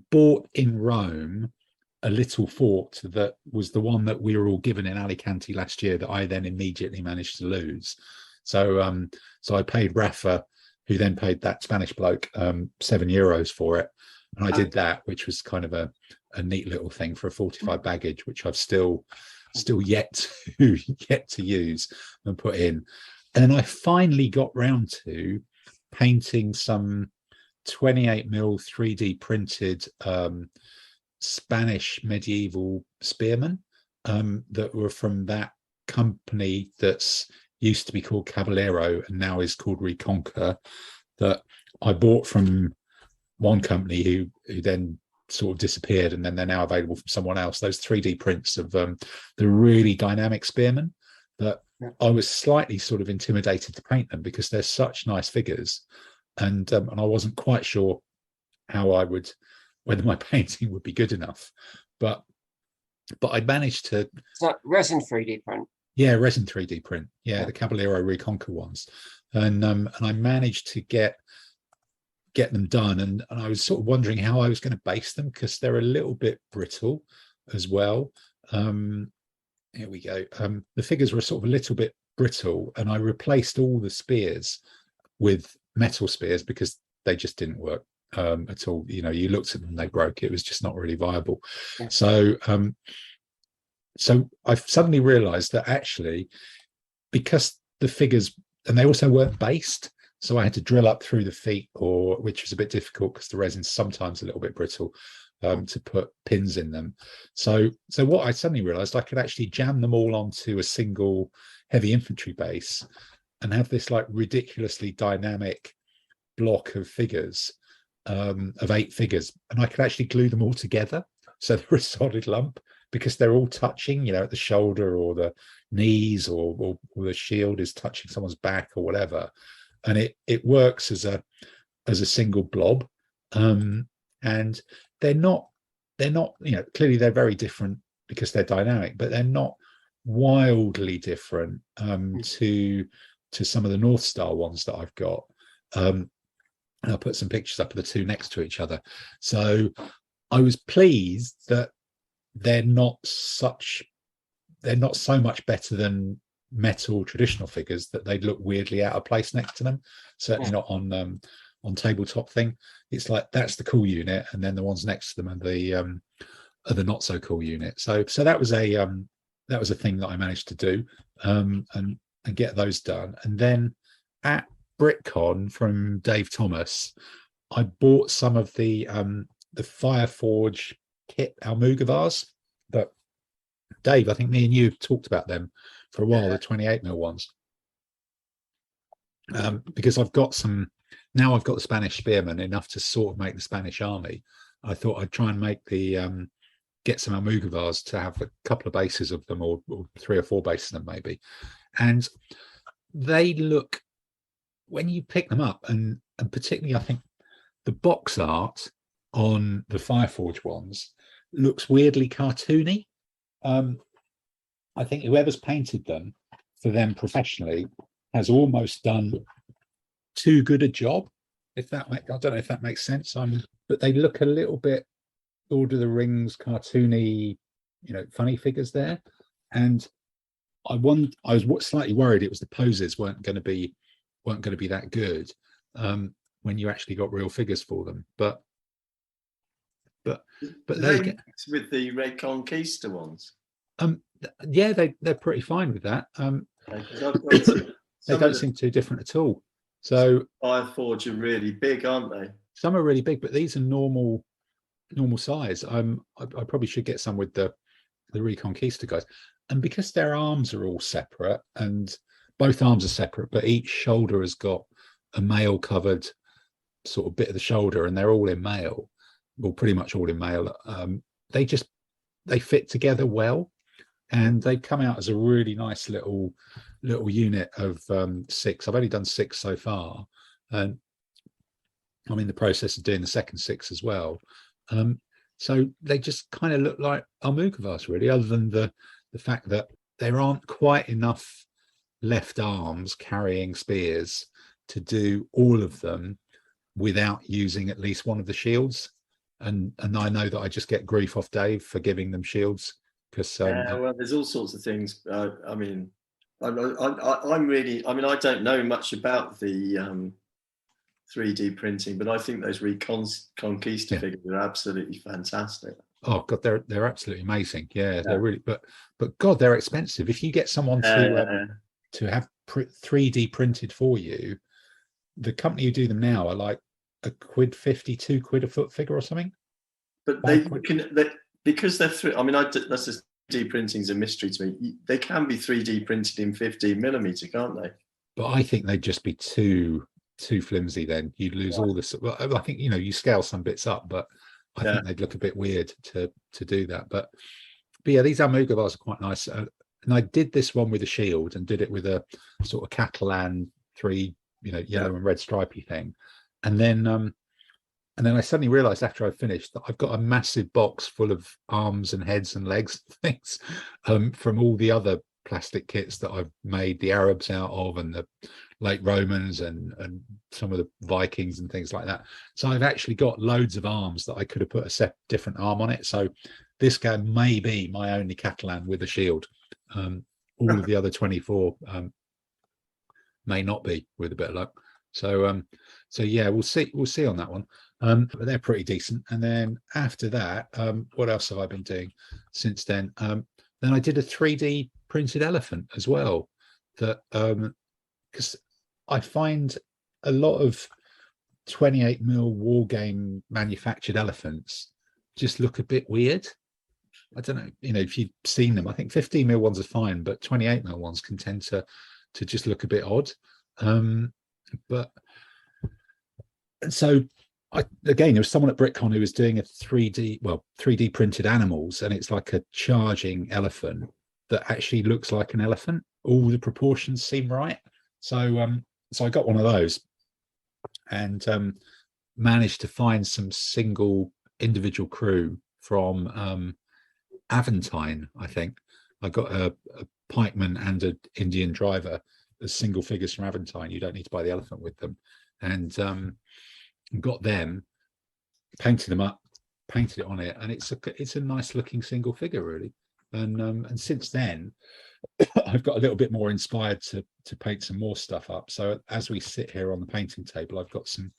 bought in Rome a little fort that was the one that we were all given in Alicante last year that I then immediately managed to lose. So I paid Rafa, who then paid that Spanish bloke €7 for it. And I did that, which was kind of a neat little thing for a 45 baggage, which I've still yet to use and put in. And then I finally got round to painting some 28mm 3D printed Spanish medieval spearmen that were from that company that's used to be called Caballero and now is called Reconquer, that I bought from one company who then sort of disappeared, and then they're now available from someone else. Those 3D prints of the really dynamic spearmen that I was slightly sort of intimidated to paint them because they're such nice figures, and I wasn't quite sure whether my painting would be good enough, but I managed to. So resin 3D print. Yeah, resin 3D print. Yeah, the Caballero Reconquer ones, and I managed to get them done. And I was sort of wondering how I was going to base them because they're a little bit brittle as well. Here we go. The figures were sort of a little bit brittle, and I replaced all the spears with metal spears because they just didn't work at all. You know, you looked at them, they broke. It was just not really viable. Yeah. So I suddenly realized that actually, because the figures, and they also weren't based, so I had to drill up through the feet, which was a bit difficult because the resin's sometimes a little bit brittle, to put pins in them. So what I suddenly realized, I could actually jam them all onto a single heavy infantry base and have this like ridiculously dynamic block of figures, of 8 figures, and I could actually glue them all together so they're a solid lump, because they're all touching, you know, at the shoulder or the knees, or the shield is touching someone's back or whatever, and it works as a single blob. And they're not, you know, clearly they're very different because they're dynamic, but they're not wildly different to some of the North Star ones that I've got. And I'll put some pictures up of the two next to each other. So I was pleased that they're not so much better than metal traditional figures that they'd look weirdly out of place next to them. Certainly not on tabletop thing. It's like that's the cool unit, and then the ones next to them are the not so cool unit. So that was a thing that I managed to do, and get those done. And then at BritCon from Dave Thomas, I bought some of the Fireforge kit Almugavars that Dave, I think me and you have talked about them for a while, the 28mm ones, because I've got some now I've got the Spanish spearmen enough to sort of make the Spanish army. I thought I'd try and make the get some Almogavars to have a couple of bases of them, or 3 or 4 bases of them maybe. And they look, when you pick them up, and particularly I think the box art on the Fireforge ones looks weirdly cartoony. I think whoever's painted them for them professionally has almost done too good a job. I don't know if that makes sense. But they look a little bit Lord of the Rings cartoony, funny figures there. And I was slightly worried it was the poses weren't going to be that good when you actually got real figures for them. But they get with the Red Conquista ones. Yeah, they're pretty fine with that. They don't seem too different at all. So Fireforge are really big, aren't they? Some are really big, but these are normal size. I probably should get some with the Reconquista guys. And because their arms are all separate, and both arms are separate, but each shoulder has got a mail covered sort of bit of the shoulder, and they're all in mail, well, pretty much all in mail. They fit together well, and they come out as a really nice little unit of 6. I've only done 6 so far, and I'm in the process of doing the second 6 as well. So they just kind of look like Almogavars, really, other than the fact that there aren't quite enough left arms carrying spears to do all of them without using at least one of the shields. And I know that I just get grief off Dave for giving them shields, because well, there's all sorts of things. I'm really, I don't know much about the 3D printing, but I think those Reconquista figures are absolutely fantastic. Oh God, they're absolutely amazing. Yeah, they're really, but God, they're expensive. If you get someone to have 3D printed for you, the company who do them now are like £1.50, £2 a foot figure or something. But because they're that's just 3D printing is a mystery to me. They can be 3D printed in 15mm, can't they? But I think they'd just be too flimsy. Then you'd lose all this. Well, I think you scale some bits up, but I think they'd look a bit weird to do that. But yeah, these Almogavars are quite nice. And I did this one with a shield, and did it with a sort of Catalan 3, yellow and red stripy thing. And then I suddenly realized after I finished that I've got a massive box full of arms and heads and legs and things from all the other plastic kits that I've made the Arabs out of, and the late Romans, and some of the Vikings and things like that. So I've actually got loads of arms that I could have put a different arm on it. So this guy may be my only Catalan with a shield. All of the other 24 may not be, with a bit of luck. So yeah, we'll see on that one. But they're pretty decent. And then after that, what else have I been doing since then? Then I did a 3D printed elephant as well, that because I find a lot of 28mm war game manufactured elephants just look a bit weird. I don't know, if you've seen them. I think 15mm ones are fine, but 28mm ones can tend to just look a bit odd. But so there was someone at BritCon who was doing a 3D printed animals, and it's like a charging elephant that actually looks like an elephant. All the proportions seem right. So I got one of those, and managed to find some single individual crew from Aventine. I think I got a pikeman and an Indian driver as single figures from Aventine. You don't need to buy the elephant with them, and got them, painted them up, painted it on it, and it's a nice looking single figure, really. And since then I've got a little bit more inspired to paint some more stuff up. So as we sit here on the painting table, I've got some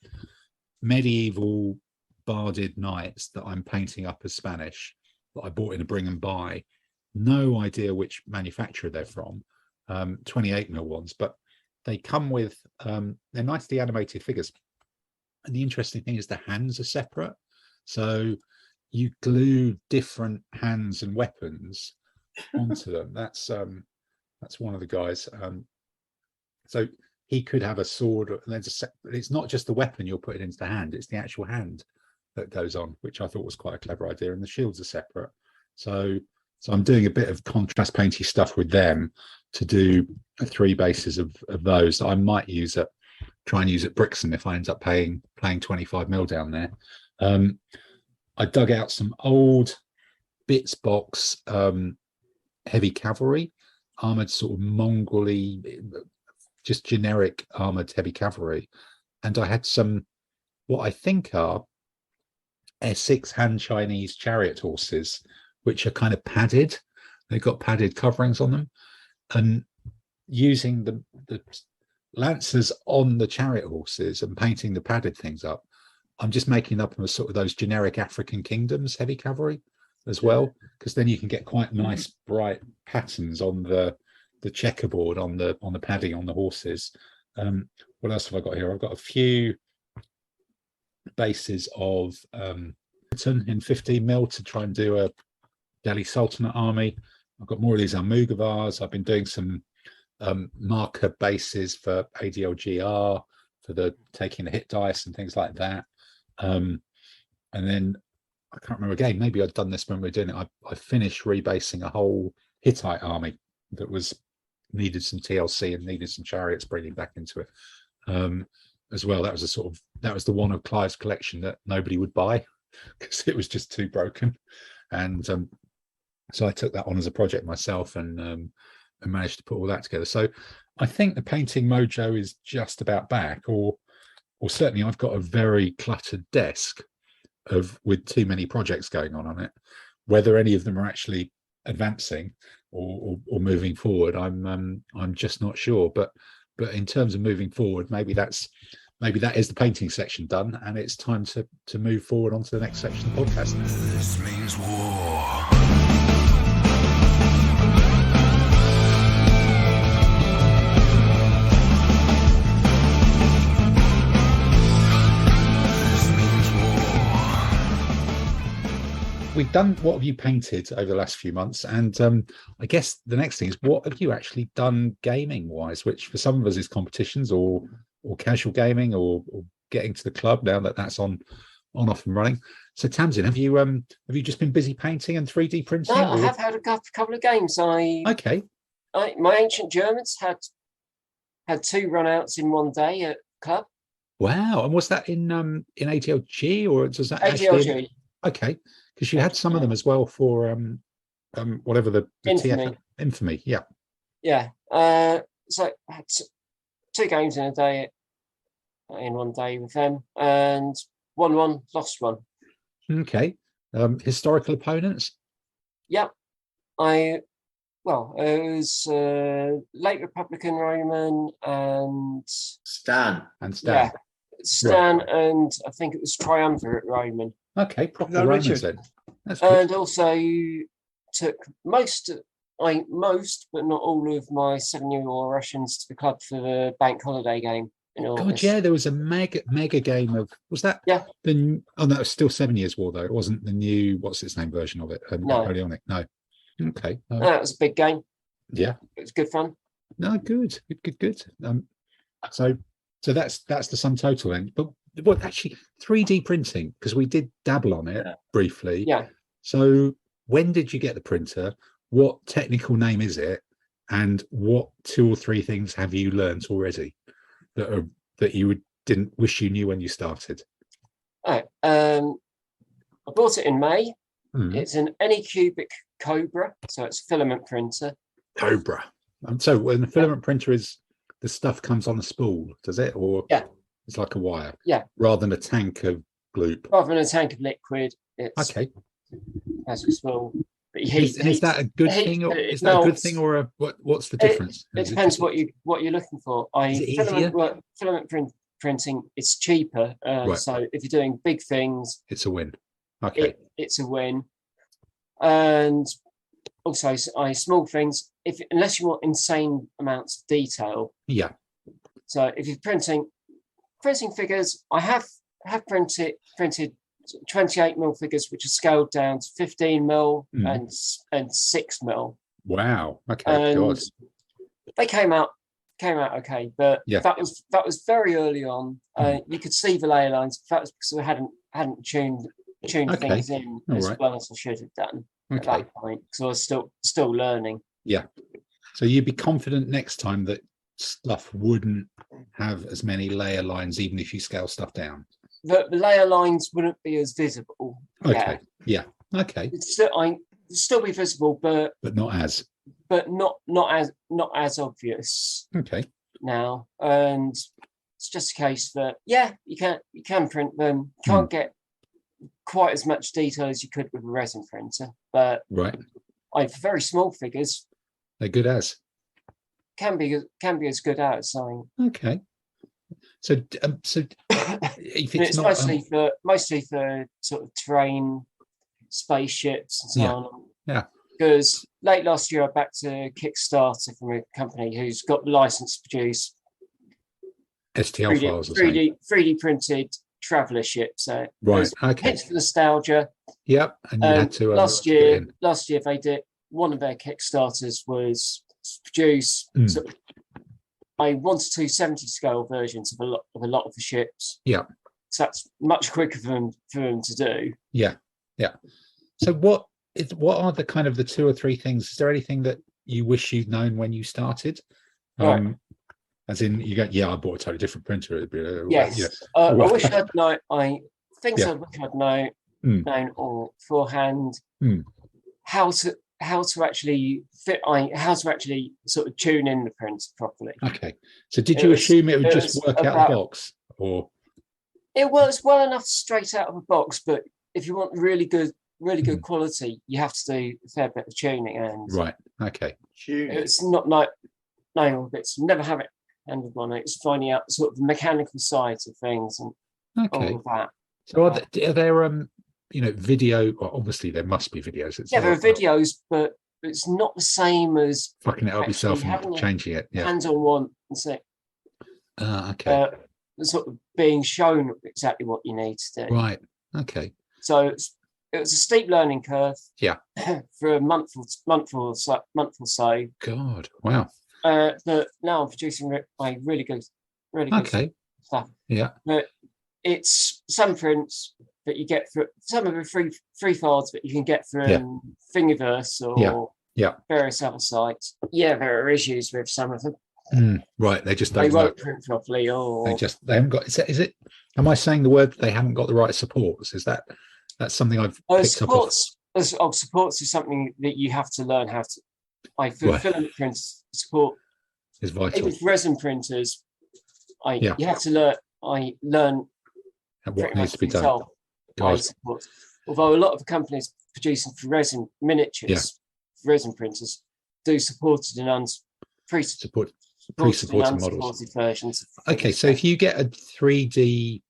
medieval barded knights that I'm painting up as Spanish, that I bought in a bring and buy. No idea which manufacturer they're from, 28mm ones, but they come with they're nicely animated figures. And the interesting thing is the hands are separate, so you glue different hands and weapons onto them. That's one of the guys. So he could have a sword, and then it's not just the weapon you're putting into the hand; it's the actual hand that goes on, which I thought was quite a clever idea. And the shields are separate, so I'm doing a bit of contrast painty stuff with them to do 3 bases of those that I might try and use at Brixton if I end up playing 25 mil down there. I dug out some old bits box heavy cavalry, armored sort of Mongol-y, just generic armored heavy cavalry, and I had some what I think are Essex Han Chinese chariot horses, which are kind of padded. They've got padded coverings on them, and using the lancers on the chariot horses and painting the padded things up, I'm just making up a sort of those generic African kingdoms heavy cavalry as well, because then you can get quite nice bright patterns on the checkerboard on the padding on the horses. What else have I got here? I've got a few bases of in 15 mil to try and do a Delhi Sultanate army. I've got more of these Almugavars. I've been doing some marker bases for ADLGR for the taking the hit dice and things like that. And then I can't remember again, maybe I'd done this when we were doing it. I finished rebasing a whole Hittite army that needed some TLC and needed some chariots bringing back into it as well. That was the one of Clive's collection that nobody would buy because it was just too broken. And so I took that on as a project myself and managed to put all that together. So I think the painting mojo is just about back, or certainly I've got a very cluttered desk with too many projects going on it. Whether any of them are actually advancing or moving forward, I'm just not sure. But in terms of moving forward, maybe that is the painting section done, and it's time to move forward onto the next section of the podcast. This means war. We've done what have you painted over the last few months, and I guess the next thing is what have you actually done gaming wise, which for some of us is competitions or casual gaming or getting to the club now that that's on off and running. So Tamsin, have you just been busy painting and 3D printing? No, I have had a couple of games. Okay. My Ancient Germans had 2 runouts in one day at club. Wow. And was that in ATLG or does that ATLG? Okay, because you had some of them as well for whatever the Infamy. Infamy, yeah. Yeah. So I had 2 games in one day with them, and won one, lost one. Okay. Historical opponents? Yeah. It was late Republican Roman and Stan. Yeah, Stan, Right. And I think it was Triumvirate Roman. Okay, proper No, Romans Richard. then. That's good. And also took most, but not all of my 7-year-old Russians to the club for the bank holiday game in God, August. yeah, there was a mega game of, was that? Yeah. No, it was still 7 Years War though. It wasn't the new, what's its name version of it? No. Napoleonic. No. Okay. That was a big game. Yeah. It was good fun. No, good. So that's the sum total then. But what actually 3D printing, because we did dabble on it briefly. Yeah. So when did you get the printer? What technical name is it? And what 2 or 3 things have you learned already that you didn't wish you knew when you started? All right. I bought it in May. Mm. It's an Anycubic Cobra, so it's a filament printer. Cobra. So when the filament printer is, the stuff comes on a spool, does it? Or Yeah. It's like a wire. Yeah. Rather than a tank of gloop. Rather than a tank of liquid, it's Okay. as a spool. But Is that a good thing, or is that a good thing, or what's the difference? It depends what you're looking for. Is it easier? Filament printing, it's cheaper. Right. So if you're doing big things, It's a win. Okay. it's a win. And also, small things. Unless you want insane amounts of detail. Yeah. So if you're printing figures, I have printed 28mm figures, which are scaled down to 15mm and 6mm. Wow. Okay. And God. they came out came out okay, but Yeah. that was very early on. You could see the layer lines. That was because we hadn't tuned Okay. things in All as right. well as I should have done at Okay. that point, because I was still learning. So you'd be confident next time that stuff wouldn't have as many layer lines, even if you scale stuff down. The layer lines wouldn't be as visible. Okay. Yeah. Okay. It's still be visible, but Not as. not as obvious Okay. now. And it's just a case that you can print them. Can't get quite as much detail as you could with a resin printer, but Right. for very small figures They're good as. can be as good as. Okay. So if It's it's not mostly for sort of terrain, spaceships, and so Yeah. on. Yeah. Because late last year, I backed a Kickstarter from a company who's got the license to produce STL files or something. 3D printed traveller ships. So Right. there's Okay. hints of nostalgia. Yep. And you had to last put it year, in. they did one of their Kickstarters was to produce sort of 1 to 2 70 scale versions of a lot of the ships. Yeah. So that's much quicker for them to do. Yeah. So what are the kind of the 2 or 3 things? Is there anything that you wish you'd known when you started? Right. As in, you go, I bought a totally different printer. It'd be, Yes. I wish I'd known. I wish I'd known or beforehand how to actually how to actually sort of tune in the printer properly. Okay. So did you assume it would just work out of the box, or it works well enough straight out of the box? But if you want really good quality, you have to do a fair bit of tuning. And right? Okay. it's not like no bits. Never have it handled on it. It's finding out sort of the mechanical sides of things and all of that. So are there video? Well, obviously there must be videos. There are videos, but it's not the same as fucking it up yourself and changing it. Yeah. Hands on one and say. Okay. Sort of being shown exactly what you need to do. Right. Okay. So it was a steep learning curve. Yeah. For a month or so. God. Wow. But now I'm producing really good stuff. Yeah. But it's some prints that you get through some of the free files that you can get from Thingiverse or various other sites. Yeah, there are issues with some of them. Right, they just they won't print properly, or they haven't got. Is it? Am I saying the word? They haven't got the right supports. Is that's something I've picked up? Supports is something that you have to learn how to. Filament printers support is vital. With resin printers, you have to learn what needs to be done. Although a lot of the companies producing for resin miniatures, resin printers, do supported and pre-supported models. Versions. Okay, so if you get a 3D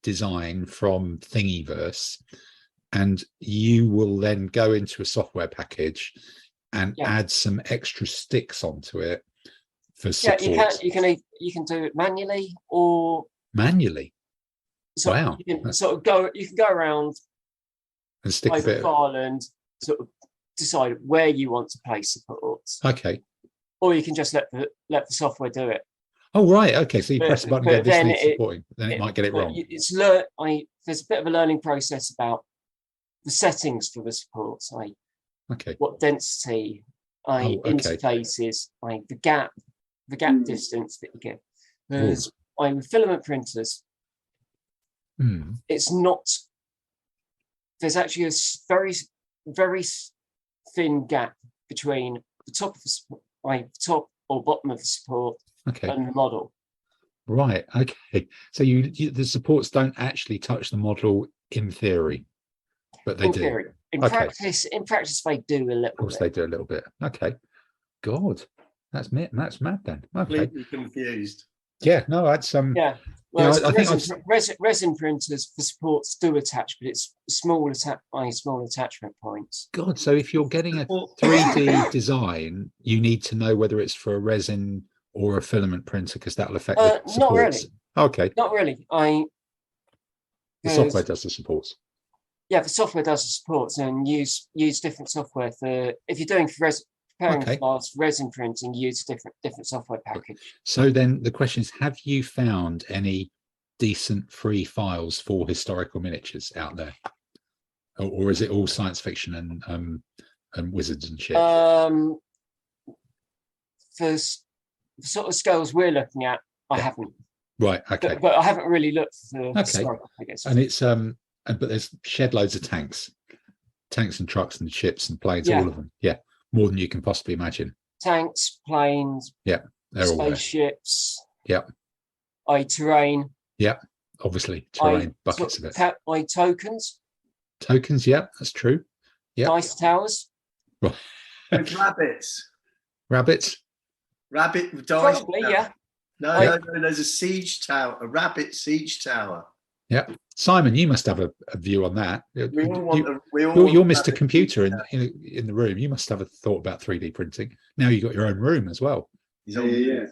design from Thingiverse, and you will then go into a software package and add some extra sticks onto it for support. You can do it manually or manually. Wow! You can sort of go around and stick a bit of file and sort of decide where you want to place supports. Okay. Or you can just let the software do it. Oh right, okay. So you press the button and go, this needs supporting. Then it might get it wrong. There's a bit of a learning process about the settings for the supports. What density, interfaces, the gap distance that you give. Whereas with filament printers, it's not. There's actually a very, very thin gap between the top of the top or bottom of the support and the model. Right. Okay. So the supports don't actually touch the model in theory, but they do. Theory. In practice, they do a little. Of course, they do a little bit. Okay. God, that's mad then. Okay. Completely confused. Yeah. No, I'd some. Yeah. Well, resin printers for supports do attach, but it's small attachment points. God, so if you're getting a 3D design, you need to know whether it's for a resin or a filament printer because that'll affect the supports. Not really. Okay. Not really. The software does the supports. Yeah, the software does the supports, and use different software for if you're doing for preparing Okay. files for resin printing, use different software package. So then the question is, have you found any decent free files for historical miniatures out there? Or is it all science fiction and wizards and shit? For the sort of scales we're looking at, I haven't. Right, okay. But I haven't really looked for Okay. historical figures. And it's but there's shed loads of tanks and trucks and ships and planes, Yeah. all of them. Yeah, more than you can possibly imagine. Tanks, planes, They're all there. spaceships. Yep. Terrain. Obviously, terrain, buckets of it. Tokens. Tokens, yeah, that's true. Yep. Dice towers. And rabbits. Rabbits. Rabbit dice. Probably, tower. yeah. No, there's a siege tower, a rabbit siege tower. Yeah, Simon, you must have a view on that. We all want You're want Mr. rabbit Computer siege in the room. You must have a thought about 3D printing. Now you've got your own room as well. tower. Yeah.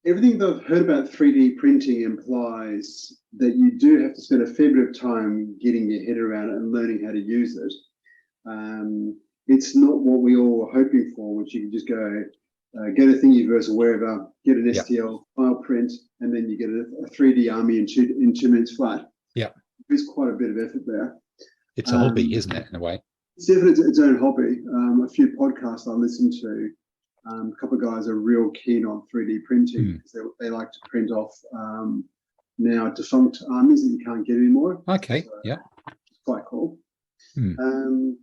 Everything that I've heard about 3D printing implies that you do have to spend a fair bit of time getting your head around it and learning how to use it. It's not what we all were hoping for, which you can just go to Thingiverse or wherever, get an STL file print, and then you get a 3D army in 2 minutes flat. Yeah. There's quite a bit of effort there. It's a hobby, isn't it, in a way? It's definitely its own hobby. A few podcasts I listen to, a couple of guys are real keen on 3D printing because they like to print off now defunct armies that you can't get anymore. Okay, So yeah. it's quite cool. Hmm.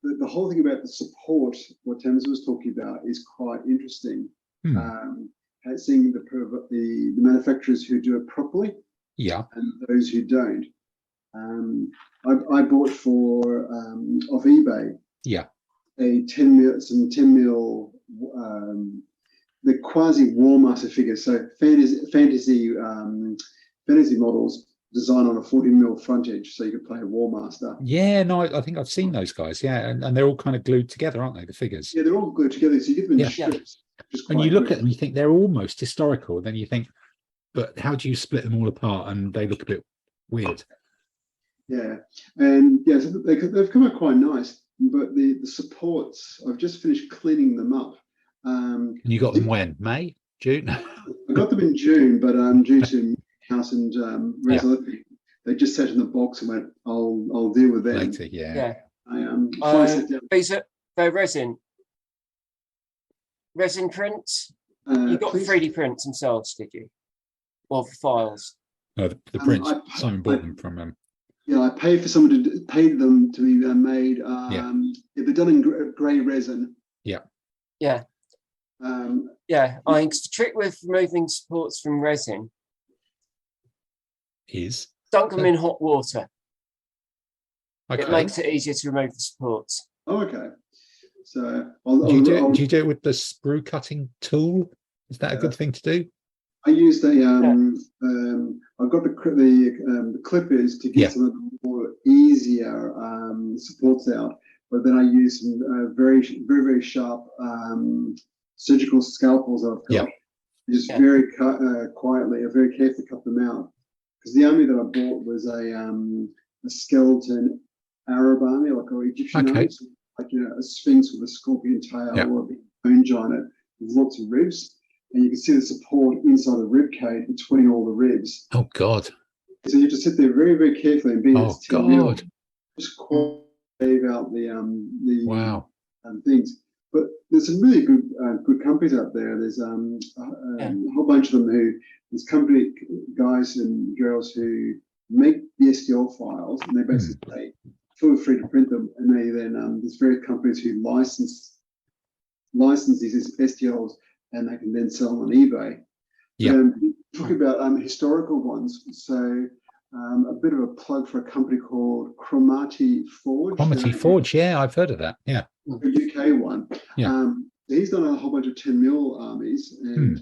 The whole thing about the support, what Thames was talking about, is quite interesting. Seeing the manufacturers who do it properly Yeah. and those who don't. I bought off eBay. Yeah. A 10 mil the quasi Warmaster figures, so fantasy models designed on a 40 mil frontage, so you could play a Warmaster. Yeah, no, I think I've seen those guys. Yeah, and they're all kind of glued together, aren't they? The figures. Yeah, they're all glued together, so you get them in Yeah. strips. And you look at them, you think they're almost historical. Then you think, but how do you split them all apart? And they look a bit weird. Yeah, and yeah, so they've come out quite nice. But the supports, I've just finished cleaning them up. And you got them when? May? June? I got them in June, but due to house and they just sat in the box and went, I'll deal with them later. Yeah. They're resin prints. You got 3D prints themselves, did you? Or the files? No, the prints. Simon bought them from. Yeah, I paid for someone to pay them to be made. They're done in grey resin. Yeah. Yeah. The trick with removing supports from resin is dunk them in hot water. Okay. It makes it easier to remove the supports. Oh, okay. So do you do it with the sprue cutting tool? Is that a good thing to do? I used I've got the clippers to get some of the more easier supports out, but then I use some very, very, very sharp surgical scalpels I've got. Just very quietly, I very carefully cut them out. Because the army that I bought was a skeleton Arab army, like an Egyptian army, so like a sphinx with a scorpion tail or a big bone giant with lots of ribs. And you can see the support inside the rib cage between all the ribs. Oh God! So you have to sit there very, very carefully and be just wave out the things. But there's some really good companies out there. There's a whole bunch of them there's company guys and girls who make the STL files, and they basically feel free to print them, and they then there's various companies who license these STLs, and they can then sell them on eBay. Yeah. Talking about historical ones, so a bit of a plug for a company called Cromarty Forge. Cromarty Forge, yeah, I've heard of that. Yeah. A UK one. Yeah. He's done a whole bunch of 10 mil armies, and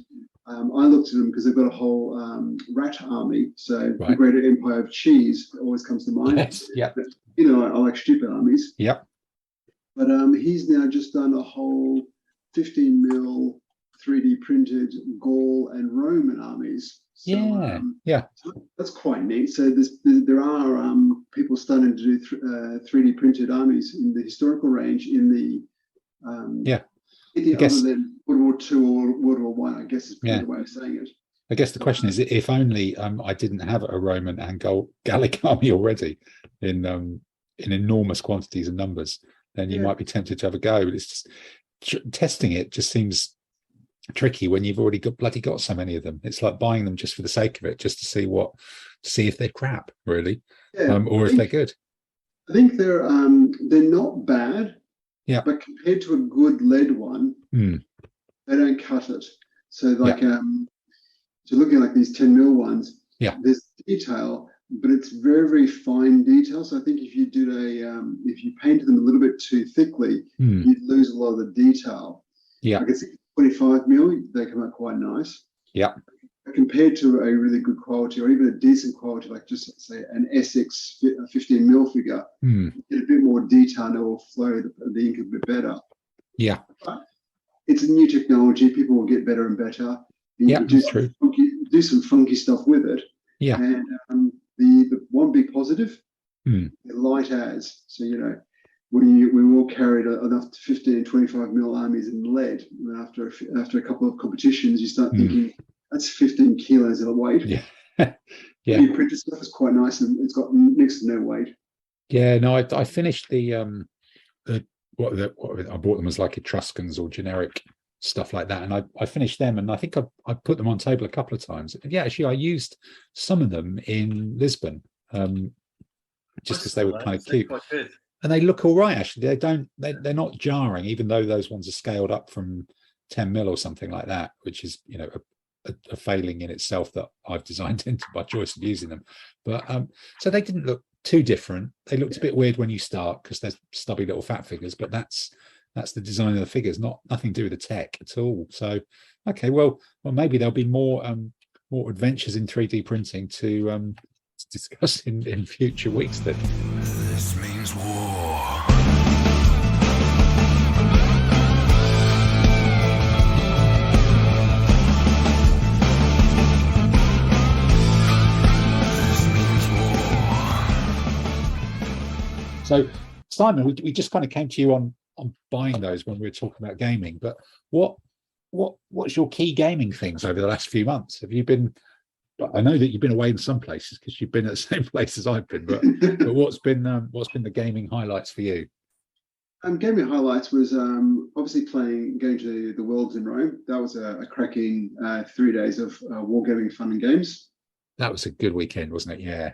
I looked at them because they've got a whole rat army. So the Greater Empire of Cheese always comes to mind. Yes. Yeah. You know, I like stupid armies. Yep. But he's now just done a whole 15 mil 3D printed Gaul and Roman armies. So, so that's quite neat. So there are people starting to do 3D printed armies in the historical range in the Yeah. Anything I guess- other than World War II or World War One, I guess is Yeah. the way of saying it. I guess the question is, if only I didn't have a Roman and Gallic army already in enormous quantities and numbers, then you Yeah. might be tempted to have a go. But it's just testing it just seems tricky when you've already got so many of them. It's like buying them just for the sake of it, just to see if they're crap, really, Yeah, or if they're good. I think they're not bad. Yeah. But compared to a good lead one, Hmm. they don't cut it. So like so looking like these 10 mil ones, Yeah. there's detail, but it's very, very fine detail. So I think if you did if you painted them a little bit too thickly, Hmm. you'd lose a lot of the detail. Yeah. I guess 25 mil, they come out quite nice. Yeah. But compared to a really good quality or even a decent quality, like just say an Essex 15 mil figure, Hmm. you get a bit more detail and it will flow the ink a bit better. Yeah. But it's a new technology. People will get better and better. You Yeah, can do that's some true. do some funky stuff with it. Yeah. And the one big positive, Hmm. they're light as. So, we all carried enough 15, 25 mil armies in lead. And after a couple of competitions, you start thinking, that's 15 kilos of weight. Yeah. When you print stuff, it's quite nice and it's got next to no weight. Yeah, no, I finished I bought them as like Etruscans or generic stuff like that, and I finished them, and I think I put them on table a couple of times. And yeah, actually, I used some of them in Lisbon, just because they were kind of cute, Quite good. and they look all right. Actually, they're not jarring, even though those ones are scaled up from 10 mil or something like that, which is a failing in itself that I've designed into by choice of using them. But so they didn't look too different. They looked a bit weird when you start because they're stubby little fat figures, but that's the design of the figures, nothing to do with the tech at all. So okay, well maybe there'll be more adventures in 3D printing to discuss in future weeks then. This means war. So, Simon, we just kind of came to you on buying those when we were talking about gaming. But what's your key gaming things over the last few months? Have you been? I know that you've been away in some places because you've been at the same place as I've been. But what's been the gaming highlights for you? Gaming highlights was obviously going to the Worlds in Rome. That was a cracking 3 days of wargaming fun and games. That was a good weekend, wasn't it? Yeah.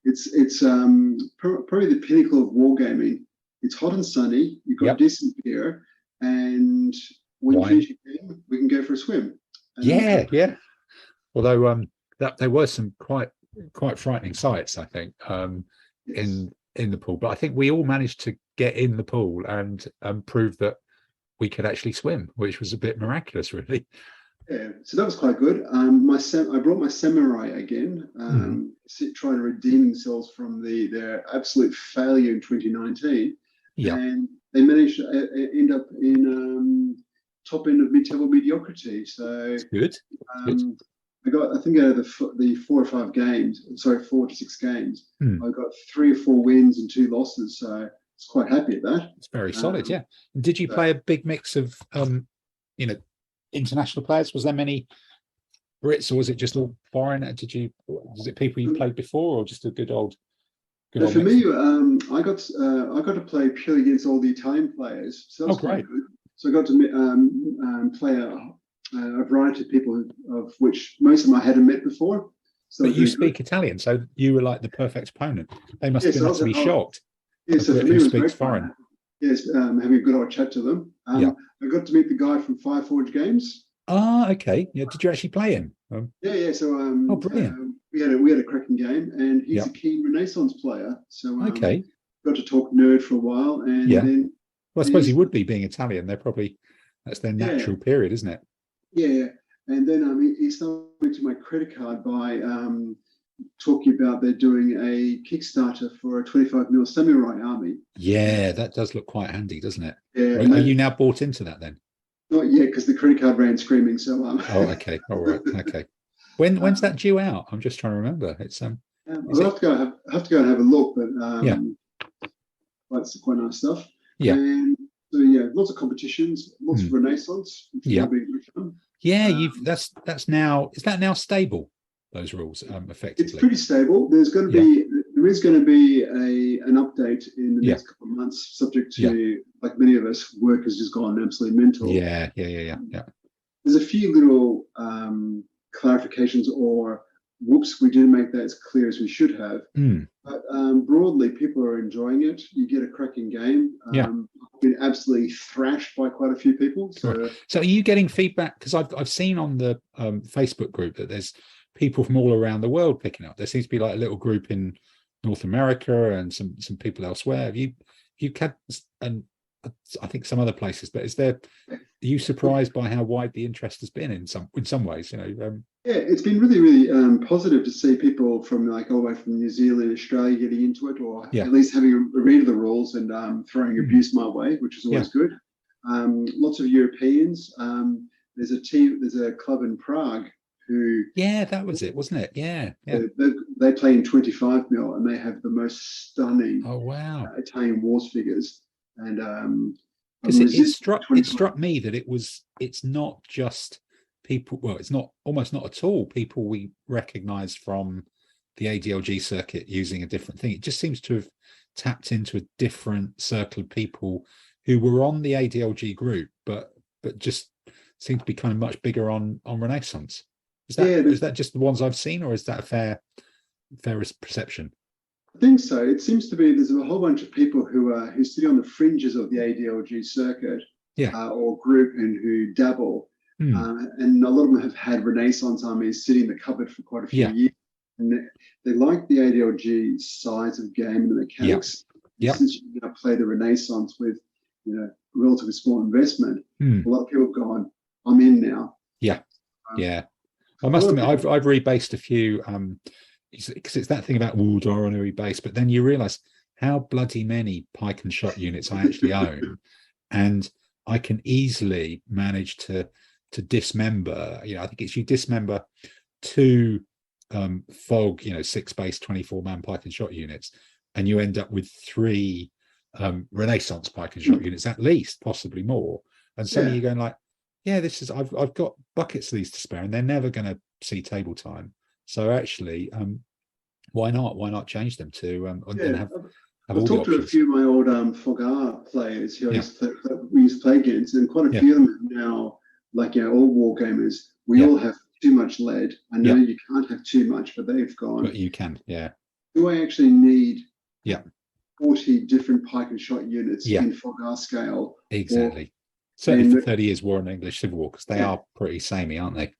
It's probably the pinnacle of wargaming. It's hot and sunny. You've got decent beer, and when you finish your game, we can go for a swim. Yeah. Although that there were some quite frightening sights, I think, in the pool. But I think we all managed to get in the pool and prove that we could actually swim, which was a bit miraculous, really. Yeah, so that was quite good. I brought my samurai again, trying to redeem themselves from their absolute failure in 2019. Yeah, and they managed to end up in top end of mid-table mediocrity. So good. I think out of the 4 to 6 games, I got 3 or 4 wins and 2 losses. So I was quite happy at that. It's very solid, yeah. And did you play a big mix of international players? Was there many Brits, or was it just all foreign? Was it people you played before, or just a good old for mix? me, I got to play purely against all the Italian players, so that was quite good. So I got to play a variety of people of which most of them I hadn't met before. So but you speak Italian, so you were like the perfect opponent. They must have been to be shocked. Yeah, so for me, it was great foreign. Yes, having a good old chat to them. I got to meet the guy from Fireforge Games. Ah, okay. Yeah, did you actually play him? Yeah. So brilliant. We had a cracking game, and he's a keen Renaissance player. So okay, got to talk nerd for a while, and then. Well, I suppose he would be, being Italian. That's their natural period, isn't it? Yeah, and then he started to my credit card by talking about they're doing a Kickstarter for a 25 mil samurai army. Yeah, that does look quite handy, doesn't it? Yeah. Are you now bought into that then? Not yet, because the credit card ran screaming. So Oh, okay. All right. Okay. When's that due out? I'm just trying to remember. It's I'll have to go and have a look, but yeah, that's quite nice stuff. Yeah. And So yeah, lots of competitions, lots of Renaissance, which is Yeah. gonna be good fun. Yeah, that's now, is that now stable? Those rules, It's effectively. pretty stable. There is going to be an update in the next couple of months, subject to, like many of us, work has just gone absolutely mental. Yeah. There's a few little clarifications, or whoops, we didn't make that as clear as we should have. But broadly, people are enjoying it. You get a cracking game. I've been absolutely thrashed by quite a few people. So are you getting feedback? Because I've seen on the Facebook group that there's people from all around the world picking up. There seems to be like a little group in North America and some people elsewhere. Have you had, and I think some other places, but are you surprised by how wide the interest has been in some ways? Yeah, it's been really, really positive to see people from like all the way from New Zealand, Australia getting into it, or at least having a read of the rules and throwing abuse my way, which is always good. Lots of Europeans. There's a club in Prague who. Yeah, that was it, wasn't it? Yeah. They play in 25 mil, and they have the most stunning. Oh wow! Italian wars figures, and because it struck me that it's not just people. Well, it's not almost not at all people we recognise from the ADLG circuit using a different thing. It just seems to have tapped into a different circle of people who were on the ADLG group, but just seem to be kind of much bigger on Renaissance. Is that just the ones I've seen, or is that a fair perception? I think so. It seems to be there's a whole bunch of people who sit on the fringes of the ADLG circuit, or group, and who dabble, and a lot of them have had Renaissance armies sitting in the cupboard for quite a few years, and they like the ADLG size of game and the mechanics. Since you're going to play the Renaissance with relatively small investment, a lot of people have gone, I'm in now. I must admit, I've rebased a few, because it's that thing about do I want to rebase, but then you realise how bloody many pike and shot units I actually own, and I can easily manage to dismember. I think it's you dismember 2 FOG, 6-base 24-man pike and shot units, and you end up with 3 Renaissance pike and shot units at least, possibly more. And so you're going like, this is I've got buckets of these to spare, and they're never going to see table time. So actually, why not change them to and have I've talked to a few of my old Fogar players who we used to play against, and quite a few of them now, like all war gamers, we all have too much lead. I know you can't have too much, but they've gone. But you can, Do I actually need 40 different pike and shot units in Fogar scale? Exactly. Certainly for 30 years war and English Civil War, because they are pretty samey, aren't they?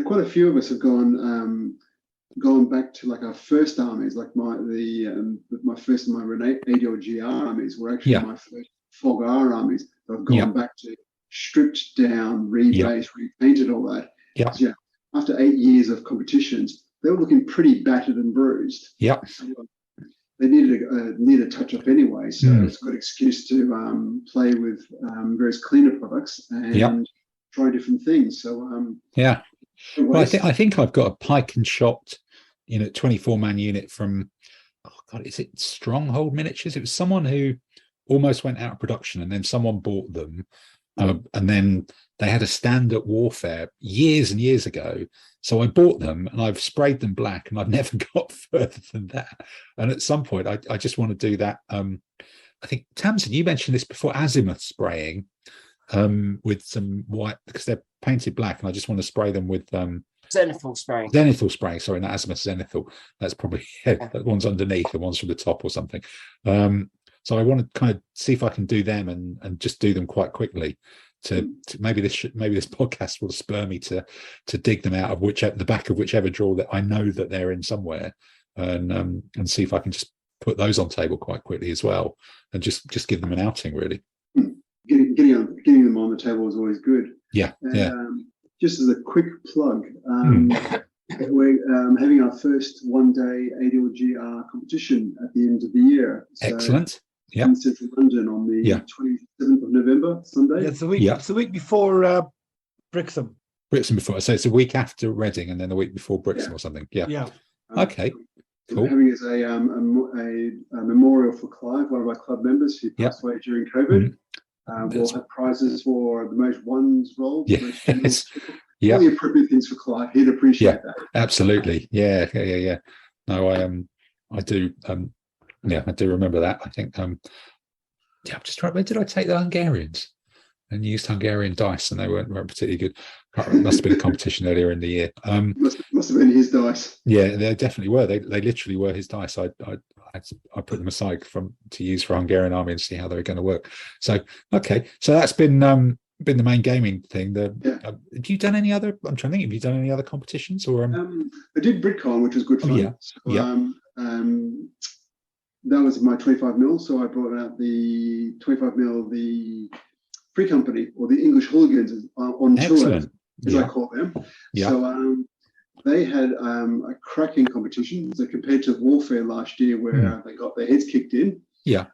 Quite a few of us have gone back to like our first armies, like my first of my ADLGR armies were actually my first FOGR armies. I've gone back to stripped down, rebased, repainted, all that. So, after 8 years of competitions, they were looking pretty battered and bruised. They needed a touch up anyway, so it's a good excuse to play with various cleaner products and try different things. So well, I think I've got a pike and shot 24-man unit from is it Stronghold Miniatures? It was someone who almost went out of production, and then someone bought them, and then they had a stand at Warfare years and years ago. So I bought them, and I've sprayed them black, and I've never got further than that. And at some point, I just want to do that. I think Tamsin, you mentioned this before, azimuth spraying with some white, because they're painted black, and I just want to spray them with Zenithal spraying. Sorry, not azimuth, zenithal. That's probably that one's underneath, the one's from the top or something. So I want to kind of see if I can do them and just do them quite quickly. To maybe this podcast will spur me to dig them out of the back of whichever drawer that I know that they're in somewhere, and see if I can just put those on table quite quickly as well, and just give them an outing really. Getting them on the table is always good. Just as a quick plug, we're having our first one-day ADLGR competition at the end of the year. So excellent. In central London on the 27th of November, Sunday. It's the week before Brixham. Brixham before, so it's a week after Reading, and then the week before Brixham or something. Okay. Cool. We're having as a memorial for Clive, one of our club members who passed away during COVID. We'll have prizes for the most ones rolled. Yes. All the appropriate things for Clive. He'd appreciate that. Absolutely. Yeah. No, I do. I do remember that. I think. I'm just trying. Where did I take the Hungarians? And used Hungarian dice, and they weren't particularly good. Must have been a competition earlier in the year. Must have been his dice. Yeah, they definitely were. They literally were his dice. I put them aside to use for Hungarian army and see how they were going to work. So okay, so that's been the main gaming thing. Have you done any other? I'm trying to think. Have you done any other competitions or? I did BritCon, which was good fun. That was my 25 mil. So I brought out the 25 mil, the Free Company, or the English Hooligans on tour, as I call them. Yeah. So they had a cracking competition. So compared to Warfare last year, where they got their heads kicked in. Yeah.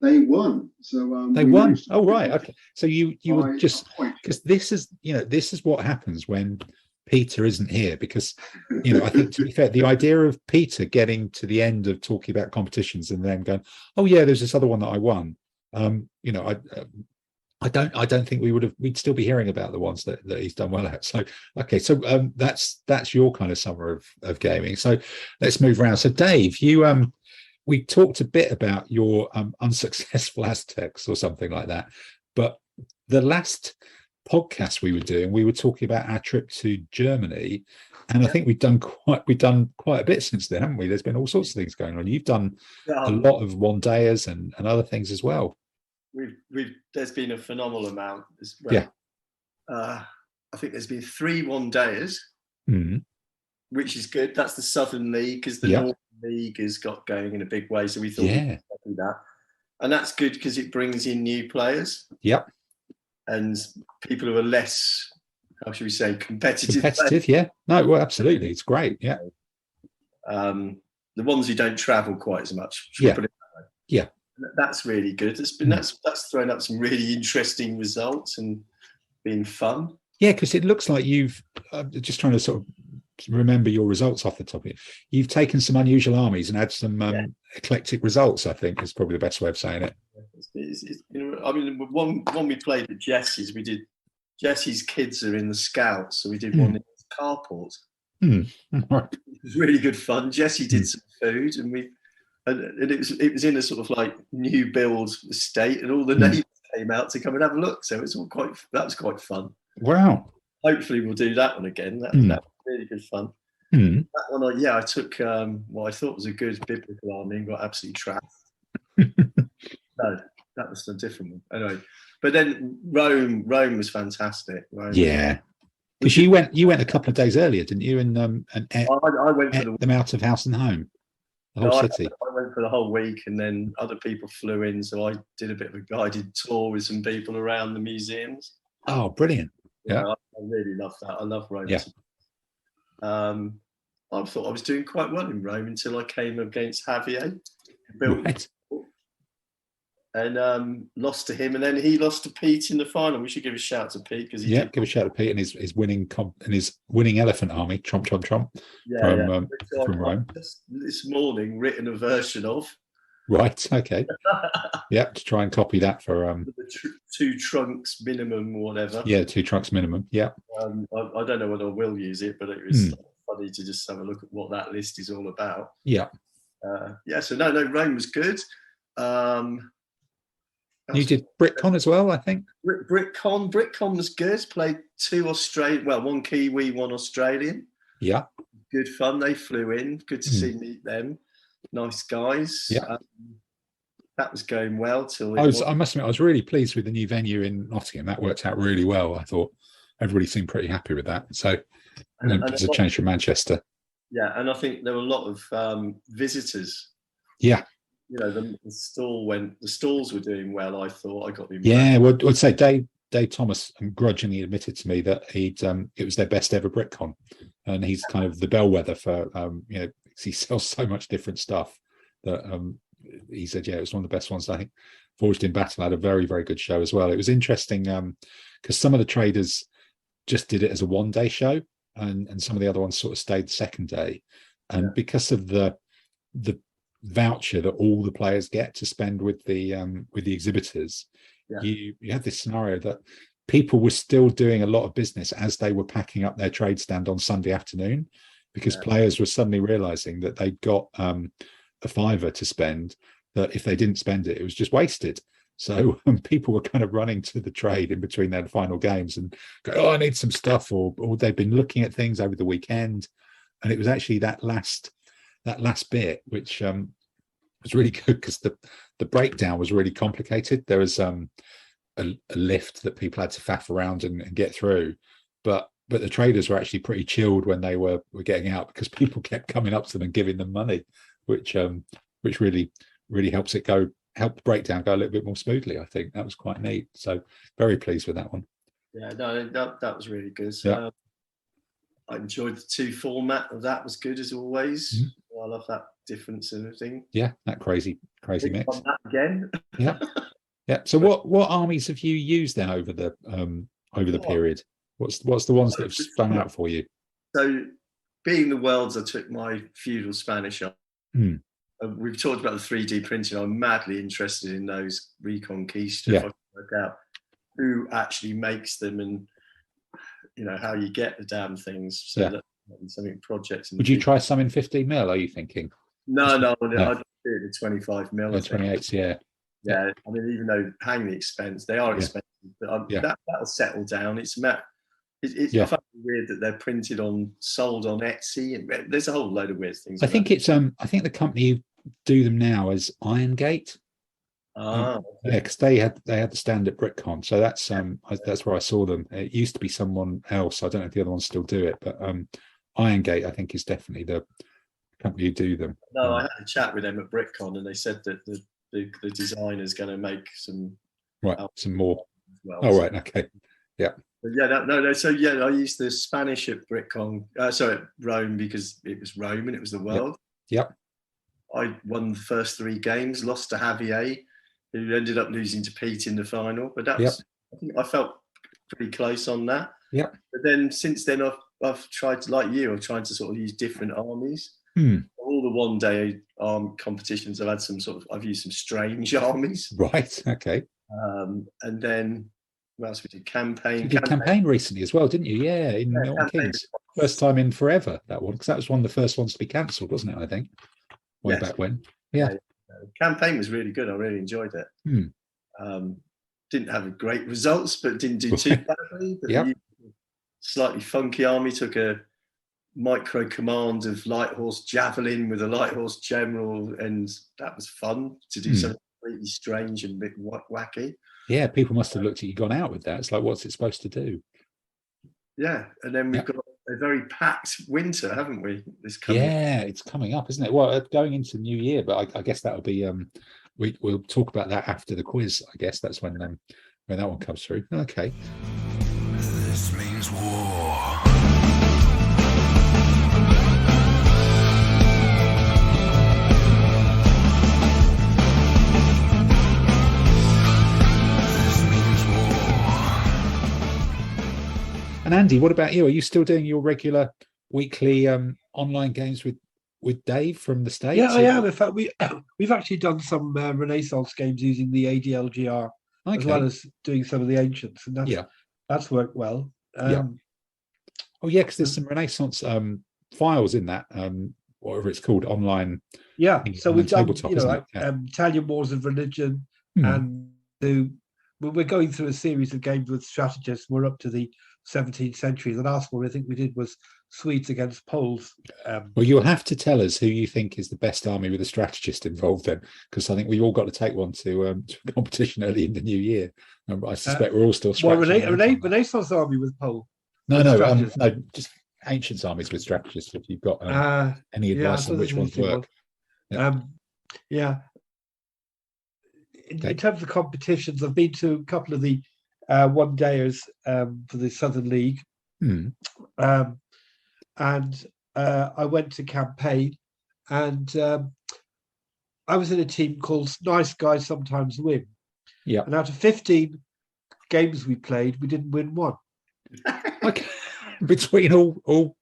They won. So they won. Oh right. Okay. So you were just, because this is what happens when Peter isn't here, because I think, to be fair, the idea of Peter getting to the end of talking about competitions and then going, oh yeah, there's this other one that I won. I don't think we'd still be hearing about the ones that he's done well at. So okay, so that's your kind of summer of gaming. So let's move around. So Dave, we talked a bit about your unsuccessful Aztecs or something like that, but the last podcast we were doing, we were talking about our trip to Germany, and I think we've done quite a bit since then, haven't we? There's been all sorts of things going on. You've done a lot of one-dayers and other things as well. There's been a phenomenal amount as well. I think there's been 3 one-dayers, which is good. That's the Southern League, because the Northern League has got going in a big way. So we thought we'd do that, and that's good because it brings in new players. Yep. And people who are less, how should we say, competitive. Yeah. No, well, absolutely, it's great. Yeah. The ones who don't travel quite as much. Yeah. That's really good. That's thrown up some really interesting results and been fun. Yeah, because it looks like you've just trying to sort of remember your results off the top of it. You've taken some unusual armies and had some eclectic results, I think is probably the best way of saying it. I mean, one we played at Jesse's, Jesse's kids are in the Scouts, so we did one in the carport. Right. It was really good fun. Jesse did some food, and it was in a sort of like new build estate, and all the neighbours came out to come and have a look. So that was quite fun. Wow. Hopefully we'll do that one again. That was really good fun. That one, I took what I thought was a good biblical army and got absolutely trashed. No, that was a different one. Anyway, but then Rome was fantastic. Yeah. Because you went a couple of days earlier, didn't you? And I went for them out of house and home. The whole city. I went for the whole week, and then other people flew in, so I did a bit of a guided tour with some people around the museums. Oh, brilliant! Yeah, I really love that. I love Rome. Yeah. I thought I was doing quite well in Rome until I came against Javier, and lost to him, and then he lost to Pete in the final. We should give a shout to Pete because give a shout to Pete and his winning elephant army, Trump from Rome. This morning, written a version of. Right. Okay. Yeah, to try and copy that for the 2 trunks minimum or whatever. Yeah, 2 trunks minimum. Yeah. I don't know whether I will use it, but it was funny to just have a look at what that list is all about. Yeah. So no, Rome was good. You did BritCon as well, I think. BritCon was good. Played 2 Australian, well, 1 Kiwi, 1 Australian. Yeah. Good fun. They flew in. Good to meet them. Nice guys. Yeah. That was going well till I must admit, I was really pleased with the new venue in Nottingham. That worked out really well. I thought everybody seemed pretty happy with that. So it's a change from Manchester. Yeah, and I think there were a lot of visitors. Yeah. The stalls were doing well. I thought I got the impression. Yeah, well, I'd say Dave Thomas grudgingly admitted to me that it was their best ever BritCon, and he's kind of the bellwether for he sells so much different stuff that he said it was one of the best ones. I think Forged in Battle had a very, very good show as well. It was interesting because some of the traders just did it as a 1-day show, and some of the other ones sort of stayed the second day, and because of the voucher that all the players get to spend with the exhibitors, Yeah. you had this scenario that people were still doing a lot of business as they were packing up their trade stand on Sunday afternoon, because players were suddenly realizing that they'd got a fiver to spend, that if they didn't spend it, it was just wasted. So people were kind of running to the trade in between their final games and go, oh, I need some stuff, or they've been looking at things over the weekend. And it was actually that last bit which was really good, because the breakdown was really complicated. There was a lift that people had to faff around and get through, but the traders were actually pretty chilled when they were getting out, because people kept coming up to them and giving them money, which really help the breakdown go a little bit more smoothly. I think that was quite neat. So very pleased with that one. Yeah, no, that was really good. Yeah. I enjoyed the 2 format of that. Was good as always. I love that difference and everything. Yeah, that crazy mix. That again. Yeah. So what armies have you used then over the period? What's the ones that have sprung out for you? So, being the worlds, I took my feudal Spanish up. We've talked about the 3D printing. I'm madly interested in those Reconquista. If I can work out who actually makes them, and how you get the damn things. So that something projects. Would you try some in 15 mil? Are you thinking? No. I'd do it in 25 mil. 28s, yeah. Yeah, I mean, even though hang the expense, they are expensive, but that'll settle down. It's I find it weird that they're sold on Etsy, and there's a whole load of weird things. I think the company who do them now is Irongate. Because they had the stand at BrickCon, so that's where I saw them. It used to be someone else. I don't know if the other ones still do it, but Irongate, I think, is definitely the company who do them. No, I had a chat with them at BrickCon, and they said that the designer's going to make some some more. Well, right, okay, yeah. But no. So I used the Spanish at BrickCon. Sorry, at Rome, because it was Rome and it was the world. Yep. I won the first 3 games, lost to Javier, who ended up losing to Pete in the final. But that was, I think I felt pretty close on that. Yeah. But then since then, I've tried to, like you, I've tried to sort of use different armies. All the one-day competitions, I've used some strange armies. Right. Okay. And then what else we did? Campaign. You did campaign recently as well, didn't you? Yeah, in Milton Keynes. First time in forever, that one, because that was one of the first ones to be cancelled, wasn't it? I think. Way back when. Yeah. Campaign was really good. I really enjoyed it. Didn't have great results, but didn't do too badly. But slightly funky army took a micro command of light horse javelin with a light horse general, and that was fun to do something completely strange and a bit wacky. Yeah, people must have looked at you, gone out with that. It's like, what's it supposed to do? Yeah, and then we've got a very packed winter, haven't we? It's coming up, isn't it? Well, going into the new year, but I guess that'll be we'll talk about that after the quiz. I guess that's when that one comes through. Okay. This means war. And Andy, what about you? Are you still doing your regular weekly online games with Dave from the States? Yeah, I am. In fact, we've actually done some Renaissance games using the ADLGR, as well as doing some of the Ancients, and that's worked well. Because there's some Renaissance files in that, whatever it's called, online. Yeah, so we've done tabletop, Italian Wars of Religion, and we're going through a series of games with strategists. We're up to the 17th century. The last one I think we did was Swedes against Poles. Well, you'll have to tell us who you think is the best army with a strategist involved then, because I think we've all got to take one to a competition early in the new year. I suspect we're all still Renaissance army with Pole. No, just ancient armies with strategists. If you've got any advice on which ones work. In terms of competitions, I've been to a couple of the one-dayers for the Southern League, and I went to campaign, and I was in a team called Nice Guys Sometimes Win. Yeah, and out of 15 games we played, we didn't win one. Okay. Between all,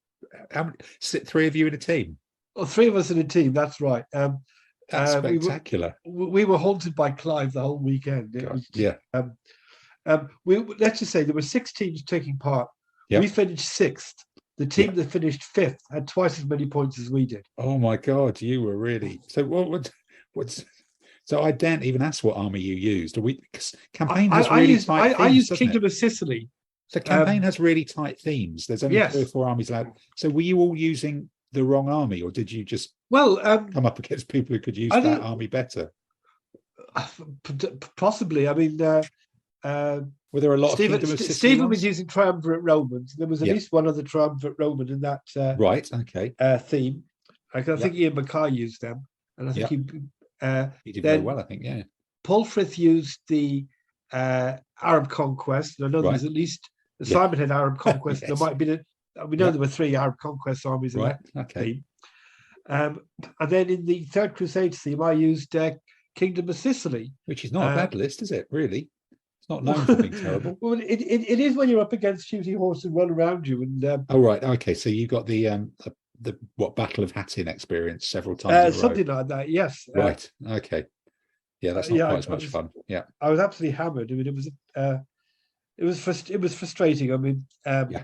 how many, 3 of you in a team? Well, 3 of us in a team. That's right. That's we were- spectacular. We were haunted by Clive the whole weekend. It God, was, yeah. let's just say there were 6 teams taking part. Yep. We finished 6th. The team that finished 5th had twice as many points as we did. Oh my God, you were really so. What's so? I daren't even ask what army you used. Or we campaign has really tight. I themes, used doesn't it? Kingdom of Sicily. So campaign has really tight themes. There's only Yes. 3 or 4 armies allowed. So were you all using the wrong army, or did you just Well, come up against people who could use I that think- army better? possibly. I mean, Were there a lot of Stephen, Kingdom of Sicily Stephen ones? was using Triumvirate Romans. There was at Yeah. least one other Triumvirate Roman in that Right. Okay. theme. I think Ian Mackay used them, and I think You did very then- well, I think. Yeah. Paul Frith used the Arab conquest. And I know there was at least Yeah. Simon had Arab conquest. There Yes. might have been we know Yeah. there were 3 Arab conquest armies in Right. that Okay. theme. And then in the Third Crusade theme, I used Kingdom of Sicily. Which is not a Uh, bad list, is it? Really? It's not known for being terrible. Well, it is when you're up against shooting horse and run around you. And Oh right. Okay. So you got the what Battle of Hattin experience several times. in a row. something like that. Yes. Right. Okay. Yeah, that's not yeah, quite I as much was- fun. Yeah. I was absolutely hammered. I mean, it was frustrating. I mean, Yeah.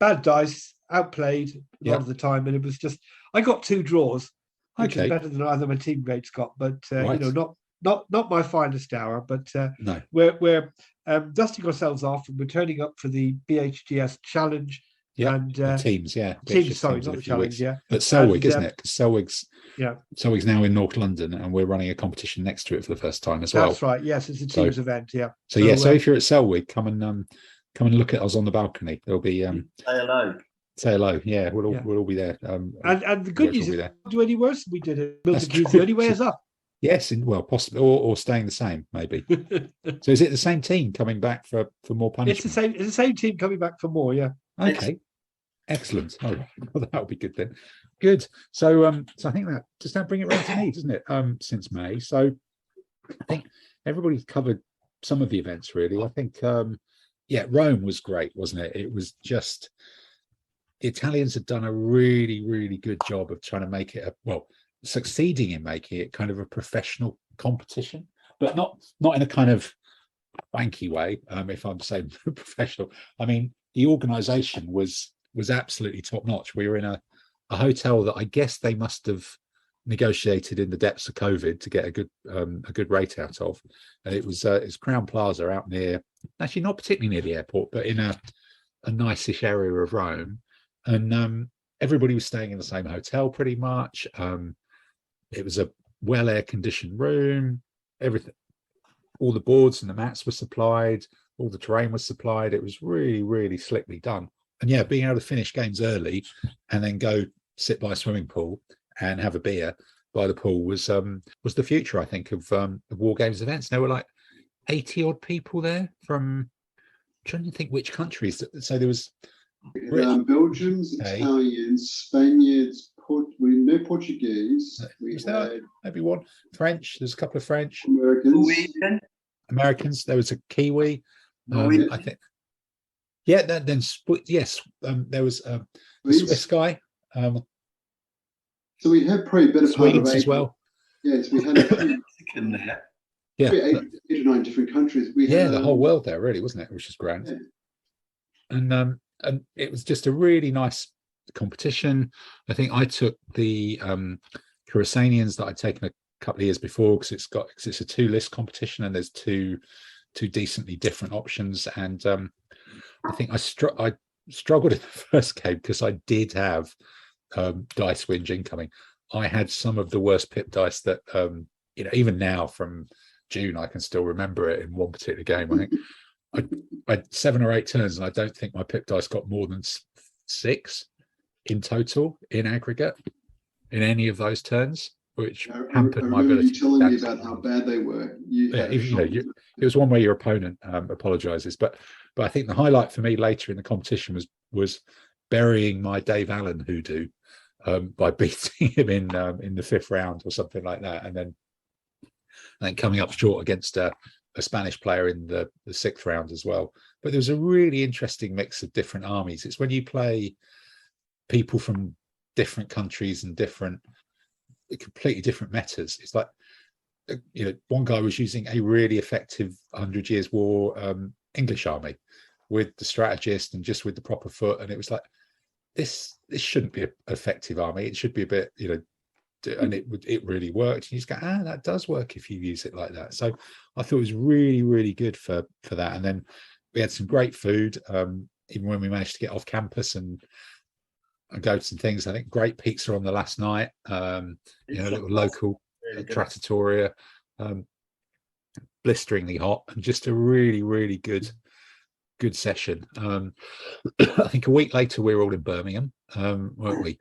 bad dice, outplayed a Yeah. lot of the time, and it was just I got 2 draws, which Okay. is better than either my teammates got. But Right. not my finest hour. But No. we're dusting ourselves off, and we're turning up for the BHGS challenge. Yeah. and The teams. Yeah. teams. just Sorry, teams in not a the few challenge. weeks. Yeah, At Selwig, And, isn't it? Because yeah, Selwig's now in North London, and we're running a competition next to it for the first time as well. that's right. Yes, it's a So- teams event. Yeah. So yeah. So if you're at Selwig, come and look at us on the balcony. There'll be Say hello. say hello. Yeah, we'll Yeah. all be there. And the good Yes, news we'll is be we don't do any worse than we did at That's Milton Keynes. true. The only way is up. Yes, well, possibly, or staying the same, maybe. So is it the same team coming back for more punishment? It's the same team coming back for more. Yeah. Okay, excellent. All right, well, that'll be good then. Good. So, so I think that bring it round to me, doesn't it? Since May, so I think everybody's covered some of the events really. I think, yeah, Rome was great, wasn't it? It was just the Italians had done a really, really good job of trying to make it succeeding in making it kind of a professional competition, but not in a kind of wanky way. If I'm saying professional, I mean the organisation was absolutely top notch. We were in a hotel that I guess they must have negotiated in the depths of COVID to get a good rate out of, and it's Crown Plaza out near, actually not particularly near the airport, but in a nice-ish area of Rome, and everybody was staying in the same hotel pretty much. It was a well air conditioned room. Everything, all the boards and the mats were supplied. All the terrain was supplied. It was really, really slickly done. And yeah, being able to finish games early and then go sit by a swimming pool and have a beer by the pool was the future, I think, of War Games events. There were like 80 odd people there from, I'm trying to think which countries. So there was Belgians, Okay. Italians, Spaniards, no Portuguese. We Was there had maybe one French. There's a couple of French. Americans. Norwegian. Americans. There was a Kiwi. Norwegian. I think. Yeah. Yes. There was a Swedes. Swiss guy. So we had probably a better part of Swedes as 8. well. Yes, we had Mexican there. Yeah. eight or 9 different countries. We Yeah. had, The whole world there, really, wasn't it? Which is grand. Yeah. And it was just a really nice competition. I think I took the Coruscanians that I'd taken a couple of years before because it's a 2-list competition and there's two decently different options. And I think I struggled in the first game because I did have dice whinge incoming. I had some of the worst pip dice that even now from June I can still remember it in one particular game. I think I had 7 or 8 turns, and I don't think my pip dice got more than 6 in total in aggregate in any of those turns, which hampered my remember ability. you telling me to about how bad they were. it was one where your opponent apologizes, but I think the highlight for me later in the competition was burying my Dave Allen hoodoo by beating him in the 5th round or something like that, and then coming up short against a Spanish player in the 6th round as well. But there was a really interesting mix of different armies. It's when you play people from different countries and different completely different metas. It's like, one guy was using a really effective 100 Years War English army with the strategist and just with the proper foot, and it was like, this shouldn't be an effective army. It should be a bit, and it really worked. And you just go, that does work if you use it like that. So I thought it was really, really good for that. And then we had some great food, even when we managed to get off campus and go to some things. I think great pizza on the last night, a little local Really good. trattoria, blisteringly hot, and just a really, really good session. I think a week later we were all in Birmingham, weren't we?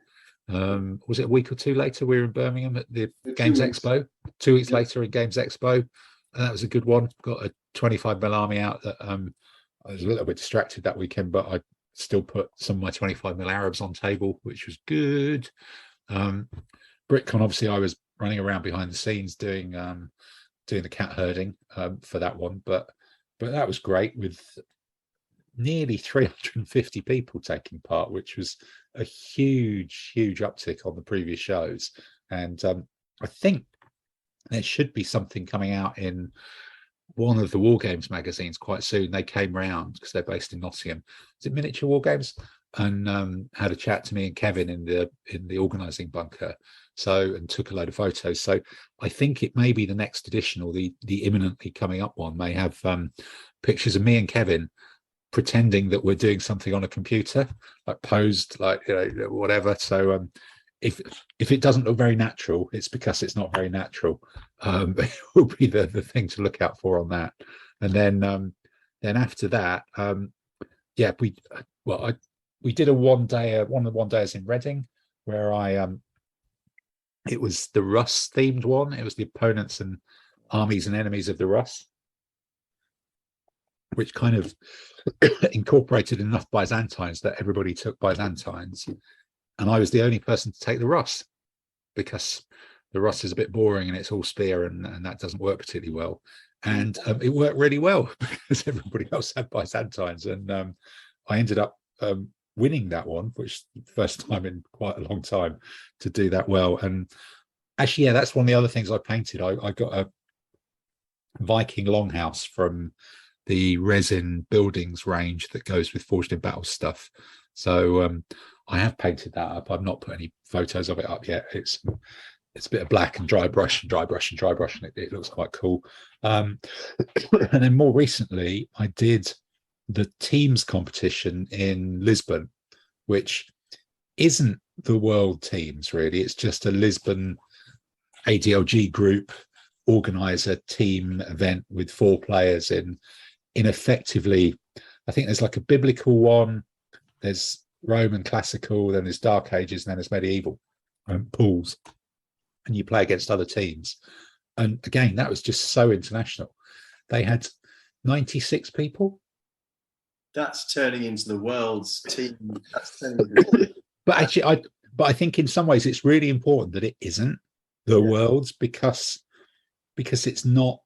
Was it a week or two later we were in Birmingham at the Games Expo? 2 weeks later in Games Expo, and that was a good one. Got a 25mm army out that I was a little bit distracted that weekend, but I still put some of my 25mm Arabs on table, which was good. BritCon, obviously I was running around behind the scenes doing the cat herding for that one, but that was great, with nearly 350 people taking part, which was a huge uptick on the previous shows. And I think there should be something coming out in one of the War Games magazines quite soon. They came round because they're based in Nottingham. Is it Miniature War Games? And had a chat to me and Kevin in the organising bunker, and took a load of photos. So I think it may be the next edition, or the imminently coming up one, may have pictures of me and Kevin pretending that we're doing something on a computer, like posed, like whatever. So if it doesn't look very natural, it's because it's not very natural. It will be the thing to look out for on that. And then after that, we did one of the one days in Reading, where it was the Rus themed one. It was the opponents and armies and enemies of the Rus, which kind of incorporated enough Byzantines that everybody took Byzantines, and I was the only person to take the Rus, because the Rus is a bit boring and it's all spear, and that doesn't work particularly well. And it worked really well because everybody else had Byzantines, and I ended up winning that one, which is the first time in quite a long time to do that well. And actually, that's one of the other things I painted. I got a Viking longhouse from the resin buildings range that goes with Forged in Battle stuff. So I have painted that up. I've not put any photos of it up yet. It's a bit of black and dry brush, and it looks quite cool. And then more recently, I did the teams competition in Lisbon, which isn't the world teams really. It's just a Lisbon ADLG group organizer team event with 4 players in effectively, I think there's like a biblical one, there's Roman classical, then there's Dark Ages, and then there's medieval pools, and you play against other teams. And again, that was just so international. They had 96 people. That's turning into the world's team. But actually, I think in some ways it's really important that it isn't the world's, because it's not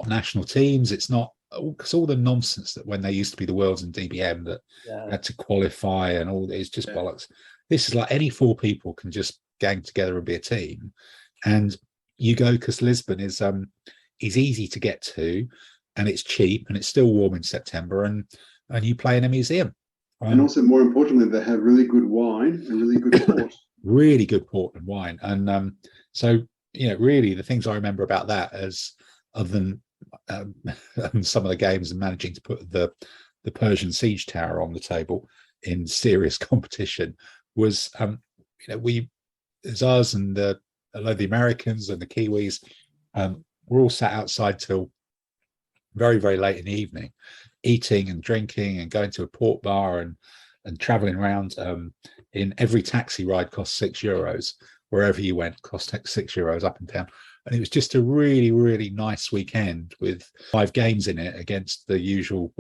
national teams. It's not, because all the nonsense that when they used to be the worlds and DBM that had to qualify and all, it's just bollocks. This is like any 4 people can just gang together and be a team, and you go, because Lisbon is easy to get to, and it's cheap, and it's still warm in September, and you play in a museum. And also, more importantly, they have really good wine and really good port. Really good port and wine. And so, really the things I remember about that, as other than some of the games and managing to put the Persian siege tower on the table in serious competition, was there's us and a lot of the Americans and the Kiwis, we're all sat outside till very, very late in the evening, eating and drinking and going to a port bar and traveling around. In every taxi ride cost €6. Wherever you went cost €6 up and down. And it was just a really, really nice weekend with 5 games in it against the usual,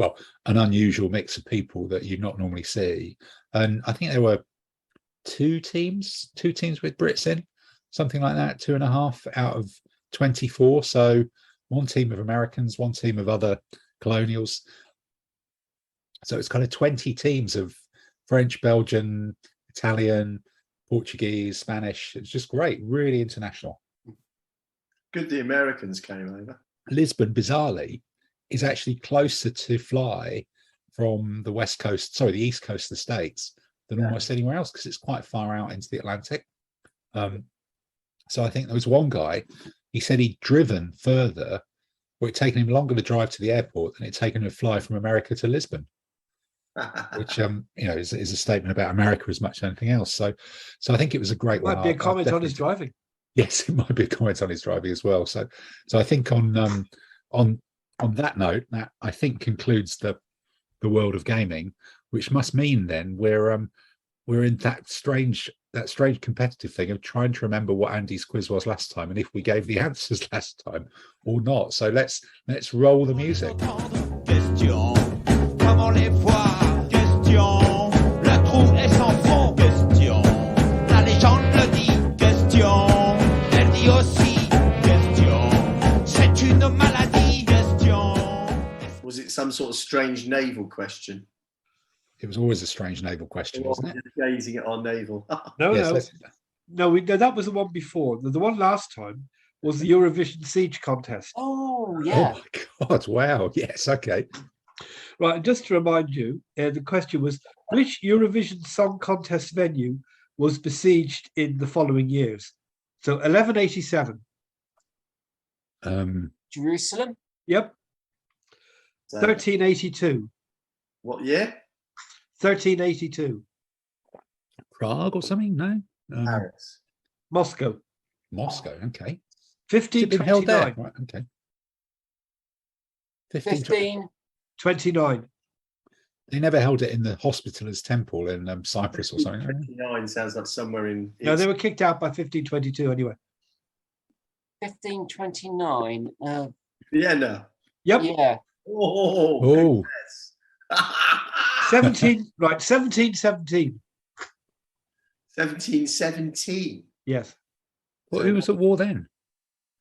an unusual mix of people that you not normally see. And I think there were 2 teams with Brits in, something like that, 2.5 out of 24. So 1 team of Americans, 1 team of other colonials. So it's kind of 20 teams of French, Belgian, Italian, Portuguese, Spanish. It's just great, really international. Good the Americans came over. Lisbon, bizarrely, is actually closer to fly from the west coast, sorry, the east coast of the States than almost anywhere else because it's quite far out into the Atlantic. So I think there was one guy, he said he'd driven further, or it'd taken him longer to drive to the airport than it'd taken him to fly from America to Lisbon, which is a statement about America as much as anything else. So I think it was a great one. Might be a comment on his driving. Yes, it might be a comment on his driving as well. So I think on that note, that I think concludes the world of gaming, which must mean then we're in that strange competitive thing of trying to remember what Andy's quiz was last time and if we gave the answers last time or not. So let's roll the music. Question, comment les voir? Question, le trou est sans fond. Question, la légende le dit. Question, elle dit aussi. Question, c'est une maladie. Question. Was it some sort of strange naval question? It was always a strange naval question, wasn't it? Just gazing at our naval. No, Yes, no, that was the one before. The one last time was the Eurovision Siege contest. Oh, yeah. Oh my God! Wow. Yes. Okay. Right, and just to remind you, the question was, which Eurovision Song Contest venue was besieged in the following years? So 1187. Jerusalem. Yep. So, 1382. what year? 1382. Prague or something? No. Paris. Moscow. Moscow. Okay. Has it been held 1529. there? Right. Okay. 15. 29. They never held it in the Hospitallers Temple in Cyprus or something. 29 sounds like somewhere in. No, they were kicked out by 1522 anyway. 1529. Vienna. Yep. Yeah. Oh, 17. Right. 1717. 1717. Yes. well, who was at war then?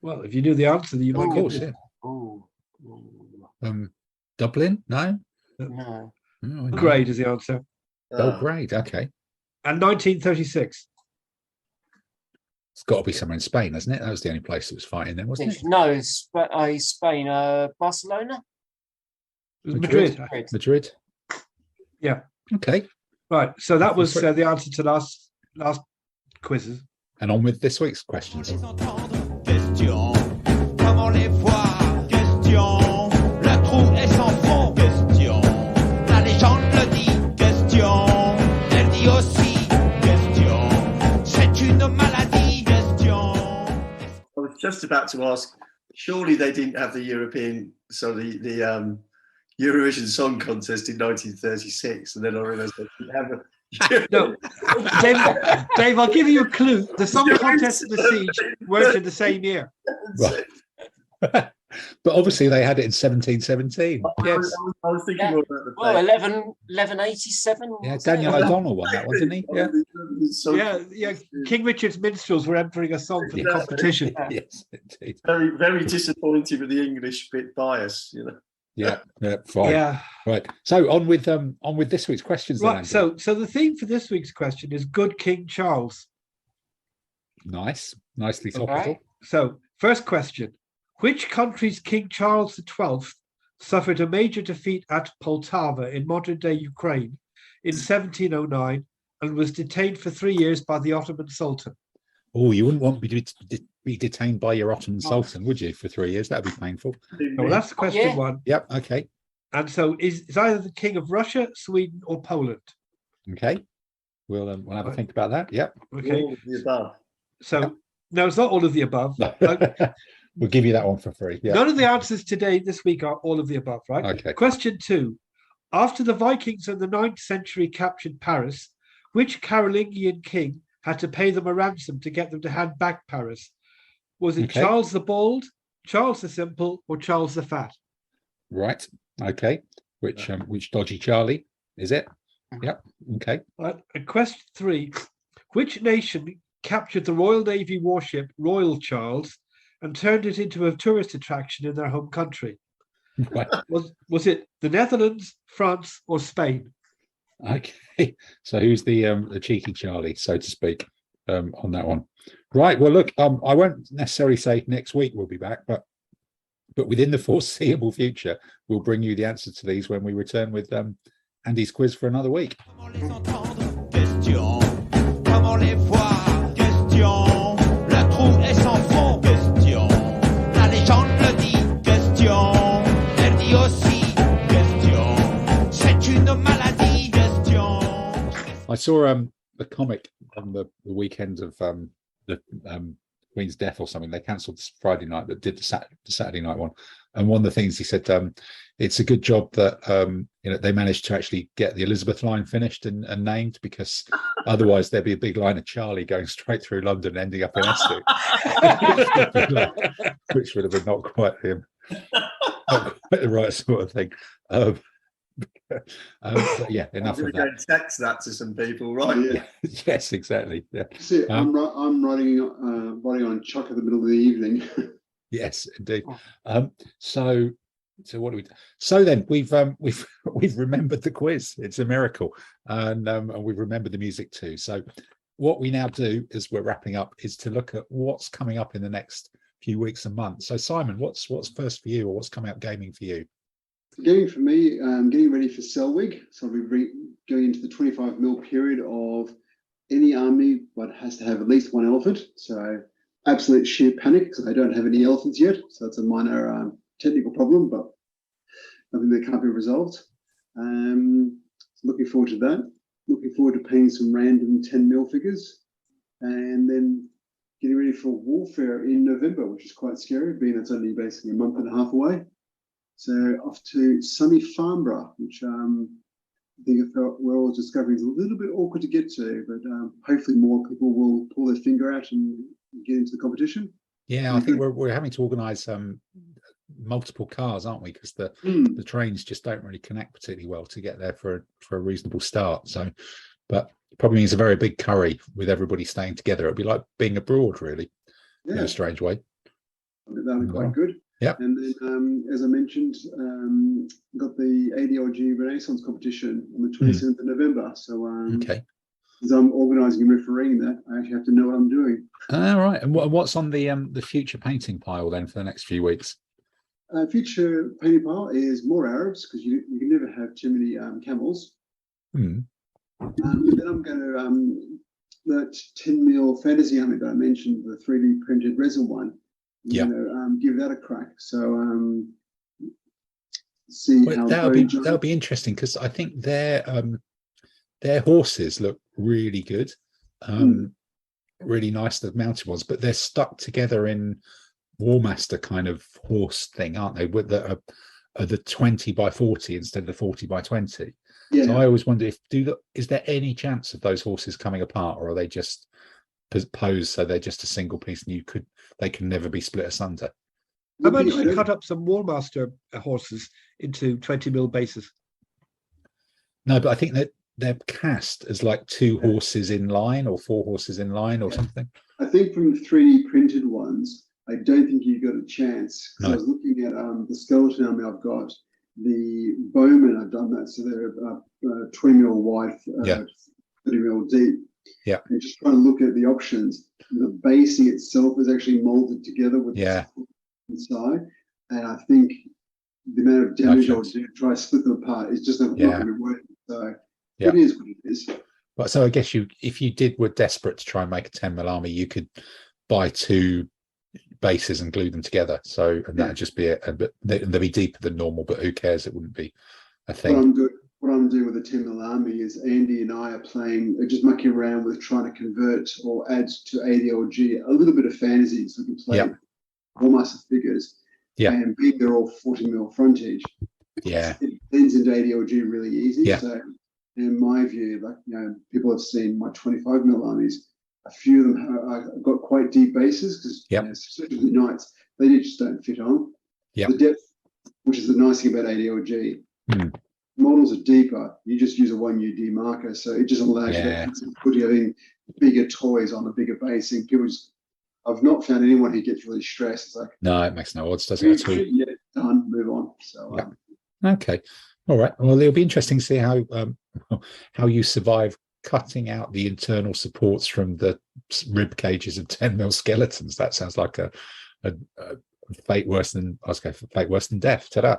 Well, if you knew the answer, then you Of might course, get yeah. Dublin? No. No. Oh, Belgrade is the answer. Belgrade. Okay. And 1936. It's got to be somewhere in Spain, hasn't it? That was the only place that was fighting then, wasn't it? No, Spain. Barcelona. It was Madrid. Madrid. Yeah. Okay. Right. So that was Sorry. the answer to last quizzes. And on with this week's questions. Question, comment les voir? Question, le trou est sans fond. Question, la légende le dit. Question, elle dit aussi. Question, c'est une maladie. Question. I was just about to ask, surely they didn't have the Eurovision Song Contest in 1936, and then I realised they didn't have a. No, Dave, I'll give you a clue. The song contest and the siege weren't in the same year. Right. But obviously they had it in 1717. Yes. I was thinking Yeah. more about the Well, fact- 1187. Yeah, wasn't Daniel it? O'Donnell won that one, didn't he? Yeah. So Yeah. King Richard's minstrels were entering a song for the Yeah. competition. Yes, indeed. very, very disappointed with the English bit bias, you know. Yeah, fine. Yeah. Right. So on with this week's questions. then, Right. Andy. So the theme for this week's question is Good King Charles. Nice, nicely topical. Okay. So first question: which country's King Charles XII suffered a major defeat at Poltava in modern-day Ukraine in 1709 and was detained for 3 years by the Ottoman Sultan? Oh, you wouldn't want me to be detained by your Ottoman Sultan, would you, for 3 years? That'd be painful. Well, that's question Yeah. one. Yep. Okay. And so it's either the King of Russia, Sweden, or Poland. Okay. We'll have a think about that. Yep. Okay. All of the above. So no, it's not all of the above. No. Uh, We'll give you that one for free. Yeah. None of the answers this week are all of the above, right? Okay. Question two. After the Vikings in the 9th century captured Paris, which Carolingian king had to pay them a ransom to get them to hand back Paris? Was it Okay. Charles the Bald, Charles the Simple, or Charles the Fat? Right. Okay. Which dodgy Charlie is it? Yep. Okay. Right. And question three. Which nation captured the Royal Navy warship Royal Charles and turned it into a tourist attraction in their home country? Right. Was it the Netherlands, France, or Spain? Okay. So who's the cheeky Charlie, so to speak? on that one. Right. Well, look, I won't necessarily say next week we'll be back, but within the foreseeable future, we'll bring you the answer to these when we return with Andy's quiz for another week. Comment les entendre? Question. Comment les voir? Question. Le trou est sans fond? Question. La légende le dit? Question. Elle dit aussi? Question. C'est une maladie? Question. I saw a comic on the weekend of the Queen's death or something. They cancelled Friday night, but did the Saturday night one. And one of the things he said, it's a good job that they managed to actually get the Elizabeth line finished and named, because otherwise there'd be a big line of Charlie going straight through London, ending up in Essex, which would have been not quite him, not quite the right sort of thing. But yeah, enough of that. Text that to some people, right? Yeah. Yes, exactly. Yeah. See, I'm writing on Chuck at the middle of the evening. Yes, indeed. So what do we do? So then we've remembered the quiz. It's a miracle, and we've remembered the music too. So what we now do, as we're wrapping up, is to look at what's coming up in the next few weeks and months. So Simon, what's first for you, or what's coming up gaming for you? Gaming for me, getting ready for Selwig. So I'll be going into the 25mm period of any army, but has to have at least one elephant. So absolute sheer panic because I don't have any elephants yet. So that's a minor technical problem, but nothing that can't be resolved. Looking forward to that. Looking forward to painting some random 10mm figures, and then getting ready for Warfare in November, which is quite scary, being it's only basically a month and a half away. So off to sunny Farnborough, which I think we're all discovering is a little bit awkward to get to, but hopefully more people will pull their finger out and get into the competition. Yeah, I think we're having to organise multiple cars, aren't we? Because the trains just don't really connect particularly well to get there for a reasonable start. So, but it probably means a very big curry with everybody staying together. It'd be like being abroad, really, in a strange way. That'll be quite good. Yeah. And then, as I mentioned, got the ADLG Renaissance competition on the 27th of November. So, okay. As I'm organising and refereeing that, I actually have to know what I'm doing. All right. And what's on the future painting pile then for the next few weeks? Future painting pile is more Arabs, because you can never have too many camels. Then I'm going to that 10mm fantasy army that I mentioned, the 3D printed resin one. Give that a crack. So see how that'll be interesting, because I think their horses look really good, really nice, the mounted ones, but they're stuck together in Warmaster kind of horse thing, aren't they? With the 20x40 instead of the 40x20. Yeah. So I always wonder is there any chance of those horses coming apart, or are they just posed so they're just a single piece and they can never be split asunder? I might cut up some Warmaster horses into 20mm bases. No, but I think that they're cast as like 2 horses in line or 4 horses in line or something. I think from the 3D printed ones, I don't think you've got a chance. No. I was looking at the skeleton army I've got. The bowmen, I've done that, so they're 20mm wide, 30mm deep. Yeah. And just trying to look at the options. The basing itself is actually molded together with the inside. And I think the amount of damage I would do to try to split them apart is just not going to be worth it. So it is what it is. But so I guess if you were desperate to try and make a 10mm army, you could buy 2 bases and glue them together. So that'd just be but they'd be deeper than normal, but who cares? It wouldn't be a thing. What I'm doing with the 10mm army is Andy and I are just mucking around with trying to convert or add to ADLG a little bit of fantasy so we can play Warmaster figures. Yeah. And being they're all 40mm frontage, it blends into ADLG really easy. Yeah. So in my view, people have seen my 25mm armies. A few of them have got quite deep bases because especially the knights, they just don't fit on. Yeah. The depth, which is the nice thing about ADLG. Models are deeper. You just use a 1UD marker, so it just allows you to put having bigger toys on a bigger base. And I've not found anyone who gets really stressed. It's like, no, it makes no odds, does it? Yeah, done, move on. So okay, all right. Well, it'll be interesting to see how you survive cutting out the internal supports from the rib cages of 10 mil skeletons. That sounds like a fate worse than fate worse than death. Ta-da.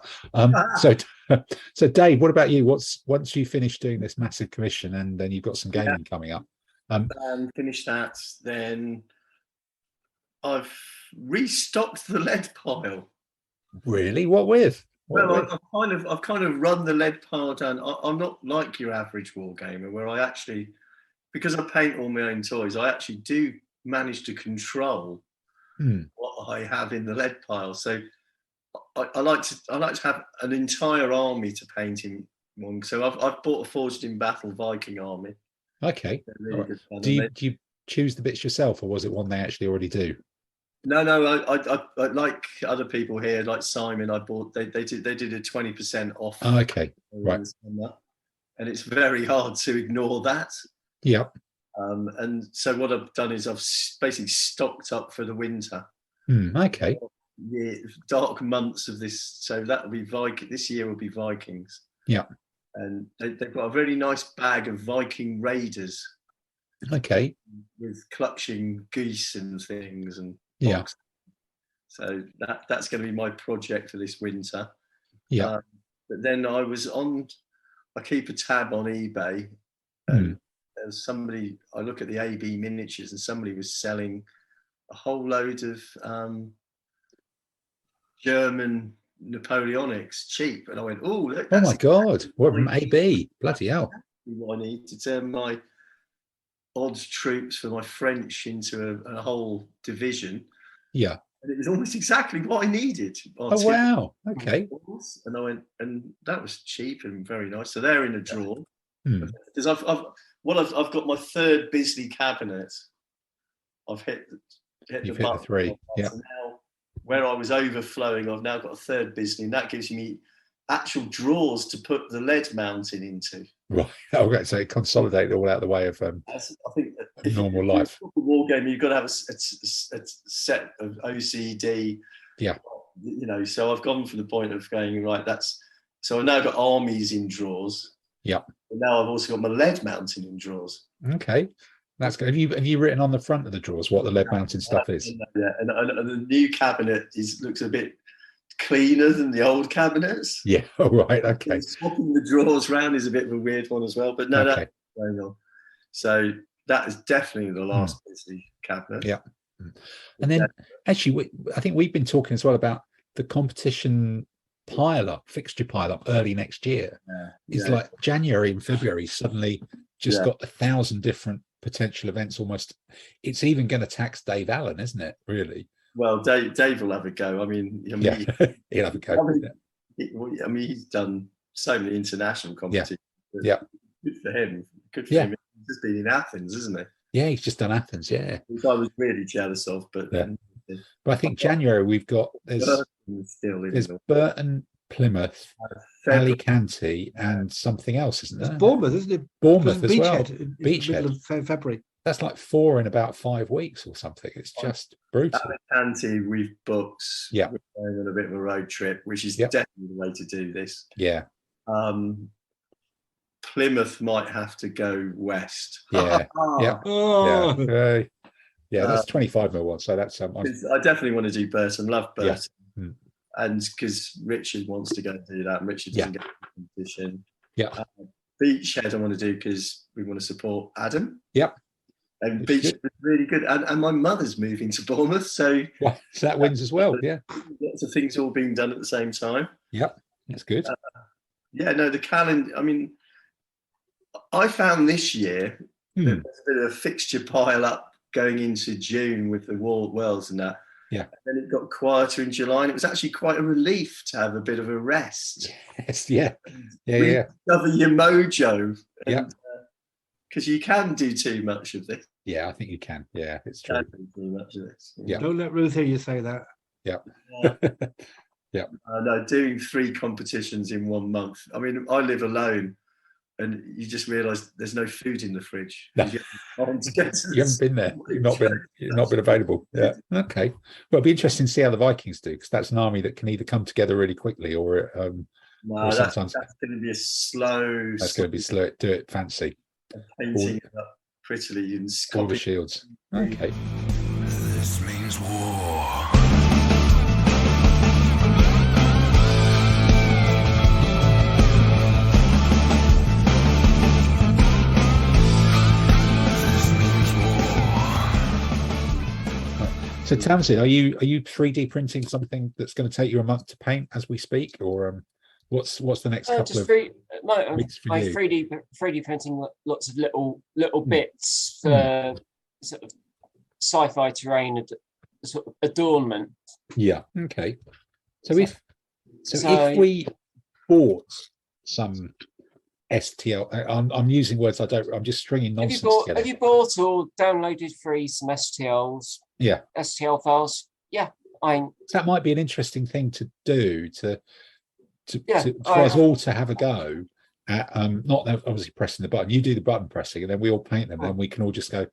So Dave, what about you? Once you finish doing this massive commission and then you've got some gaming coming up? Finish that, then I've restocked the lead pile. Really? What with? I've kind of run the lead pile down. I'm not like your average war gamer, where I actually, because I paint all my own toys, I actually do manage to control what I have in the lead pile. So I like to have an entire army to paint in one. So I've bought a Forged in Battle Viking army. Okay. Really good fun. Do you choose the bits yourself, or was it one they actually already do? No, I like other people here, like Simon. I bought they did a 20% off. Oh, okay, right. And it's very hard to ignore that. Yeah. And so what I've done is I've basically stocked up for the winter. Okay. Yeah, dark months of this. So that will be Viking. This year will be Vikings. Yeah. And they've got a very nice bag of Viking raiders. Okay. With clutching geese and things and yeah. So that's going to be my project for this winter. Yeah. But then I keep a tab on eBay. And there's somebody, I look at the AB miniatures, and somebody was selling a whole load of German Napoleonics cheap. And I went, oh, look. Oh my God. What from AB? Bloody hell. What I need to turn my odds troops for my French into a whole division. Yeah. And it was almost exactly what I needed. Oh, wow. Okay. And I went, and that was cheap and very nice. So they're in a drawer. Because I've got my third Bisley cabinet. I've hit the 3. Yeah. So now, where I was overflowing, I've now got a third Bisley, and that gives me actual drawers to put the lead mounting into. Right. Okay. So it consolidated all out of the way of I think normal life. A war game, you've got to have a set of OCD. Yeah. You know, so I've gone from the point of going, right, so I've now got armies in drawers. Yeah. But now I've also got my lead mounting in drawers. Okay. That's good. Have you written on the front of the drawers what the lead mounting stuff is? Yeah, and the new cabinet looks a bit cleaner than the old cabinets. Yeah. All right. Okay. Swapping the drawers around is a bit of a weird one as well, but no, that's going on. So that is definitely the last Bisley cabinet. Yeah. And then actually, I think we've been talking as well about the competition fixture pile up early next year. It's like January and February suddenly just got 1,000 different potential events almost. It's even going to tax Dave Allen, isn't it? Really? Well, Dave will have a go. I mean he'll have a go. I mean, he's done so many international competitions. Yeah. Good for him. Good for him. He's just been in Athens, isn't he? Yeah, he's just done Athens. Yeah. Which I was really jealous of, but I think January we've got there's Burton, Plymouth, Alicante, and something else, isn't there? It's Bournemouth, isn't it? Bournemouth as well. Beachhead. February. That's like 4 in about 5 weeks or something. It's just brutal. Alicante, we've booked. Yeah. We're going on a bit of a road trip, which is definitely the way to do this. Yeah. Plymouth might have to go west. Yeah. Yeah, that's 25 mil one. So that's I definitely want to do Burton. Love Burton. Yeah. And because Richard wants to go and do that, and Richard doesn't get the competition. Yeah. Beachhead I want to do because we want to support Adam. Yep. And Beachhead is really good. And my mother's moving to Bournemouth, so that wins as well. Yeah. Lots of things all being done at the same time. Yep. That's good. The calendar. I mean, I found this year there's a bit of a fixture pile up going into June with the Worlds and that. Yeah. And then it got quieter in July, and it was actually quite a relief to have a bit of a rest. Yes, yeah. Rediscover your mojo. Yeah. Because you can do too much of this. Yeah, I think you can. Yeah, it's true. Too much of this. Yeah. Don't let Ruth hear you say that. Yeah. Yeah. No, doing 3 competitions in 1 month. I mean, I live alone, and you just realise there's no food in the fridge. No. You haven't been there. You've not been available. Yeah. Okay. Well, it'll be interesting to see how the Vikings do, because that's an army that can either come together really quickly or that's going to be a slow. That's going to be slow. Do it fancy. painting it up prettily and all the copying. shields. Okay. This means war. This means war. So Tamsin, are you 3D printing something that's going to take you a month to paint as we speak, or what's the next couple Just of free, no, weeks for I you? 3D printing lots of little bits Hmm. for sort of sci-fi terrain sort of adornment. Yeah. Okay. So So- if we bought some STL, I'm using words I'm just stringing Have nonsense you together. bought or downloaded free some STLs? Yeah. STL files. Yeah, That might be an interesting thing to do Yeah, for us all to have a go at, not obviously pressing the button. You do the button pressing, and then we all paint them. Oh. Then we can all just go,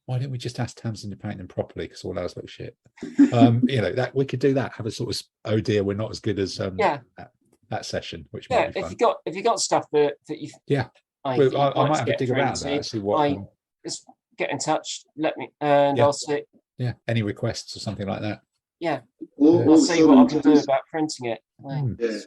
why don't we just ask Tamsin to paint them properly? Because all ours look shit. That we could do that. Have a sort of, oh dear, we're not as good as yeah. that session, which Yeah, might be if fun. you got stuff that you Yeah. I Well, think I you'd like might to have a get dig around into, that. See what. just get in touch. Let me and Yeah. I'll see. Yeah. Any requests or something like that. All I'll of a see what I can sudden, do about printing it. Hmm. Yeah,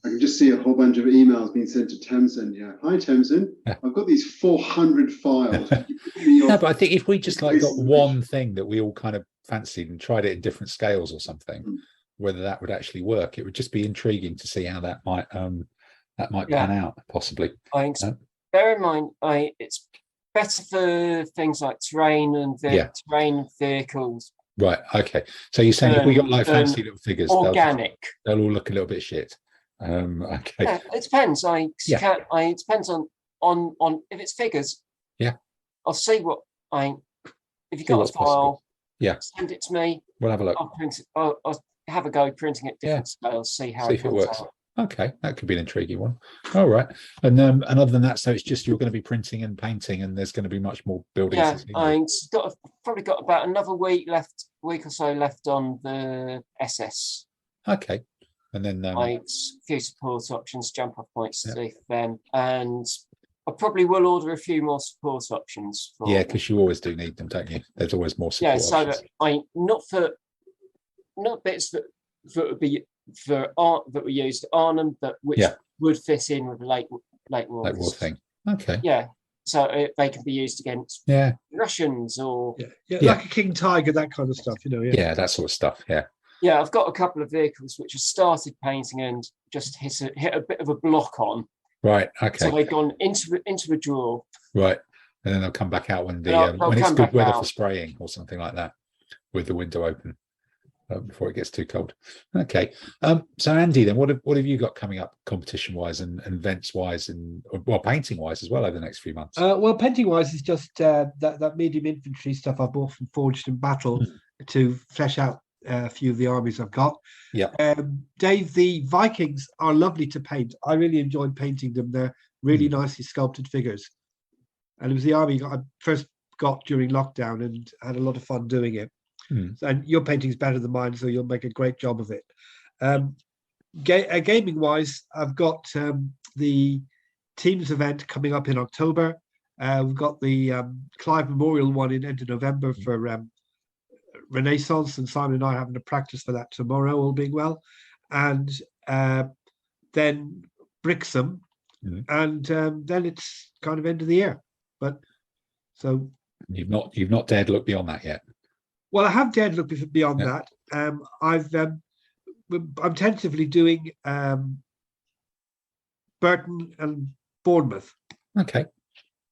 I can just see a whole bunch of emails being sent to Tamsin. Yeah, hi Tamsin, Yeah. I've got these 400 files. Can you give me your- No, but I think if we just like got Basically. one thing that we all kind of fancied and tried it in different scales or something, Mm. whether that would actually work, it would just be intriguing to see how that might Yeah. pan out, possibly. Bear in mind, it's better for things like terrain and Yeah. terrain vehicles, Right. Okay. So you're saying if we got like fancy little figures, organic. they'll all look a little bit shit. Okay. Yeah, it depends. Yeah. It depends on if it's figures. Yeah. I'll see what if you See got what's a file. possible. Yeah. Send it to me. We'll have a look. I'll print it. I'll have a go printing it Yeah. different scales. See how See it if it comes works. out. Okay, that could be an intriguing one. All right. And other than that, so it's just you're going to be printing and painting, and there's going to be much more buildings. Yeah, that's needed. probably got about another week or so left on the SS. Okay. And then A few support options, jump off points to Yeah. see for them, and I probably will order a few more support options. For yeah, because you always do need them, don't you? There's always more support. yeah, so options. that not bits that would be for art that were used on them, but which Yeah. would fit in with the late war Like war thing. Okay. Yeah, so they can be used against Yeah. Russians or Yeah, Yeah. like a King Tiger, that kind of stuff, you know. Yeah. Yeah, that sort of stuff. Yeah. yeah. I've got a couple of vehicles which I started painting and just hit a bit of a block on, Right. so Okay. they've gone into a drawer. Right. And then they'll come back out when They'll when it's come good back weather for out. spraying or something like that, with the window open before it gets too cold. Okay. So Andy, then what have you got coming up competition wise and events wise and well painting wise as well over the next few months? Well, painting wise is just that medium infantry stuff I bought from Forged in Battle to flesh out a few of the armies I've got. Yeah. Dave, the Vikings are lovely to paint. I really enjoyed painting them. They're really nicely sculpted figures. And it was the army I first got during lockdown and had a lot of fun doing it. And your painting's better than mine, so you'll make a great job of it. Gaming wise, I've got the Teams event coming up in October. We've got the Clive Memorial one in end of November for Renaissance, and Simon and I are having a practice for that tomorrow, all being well. And then Brixham, and then it's kind of end of the year. But so you've not dared look beyond that yet. well, I have dared look beyond Yeah. that. I'm tentatively doing Burton and Bournemouth. Okay.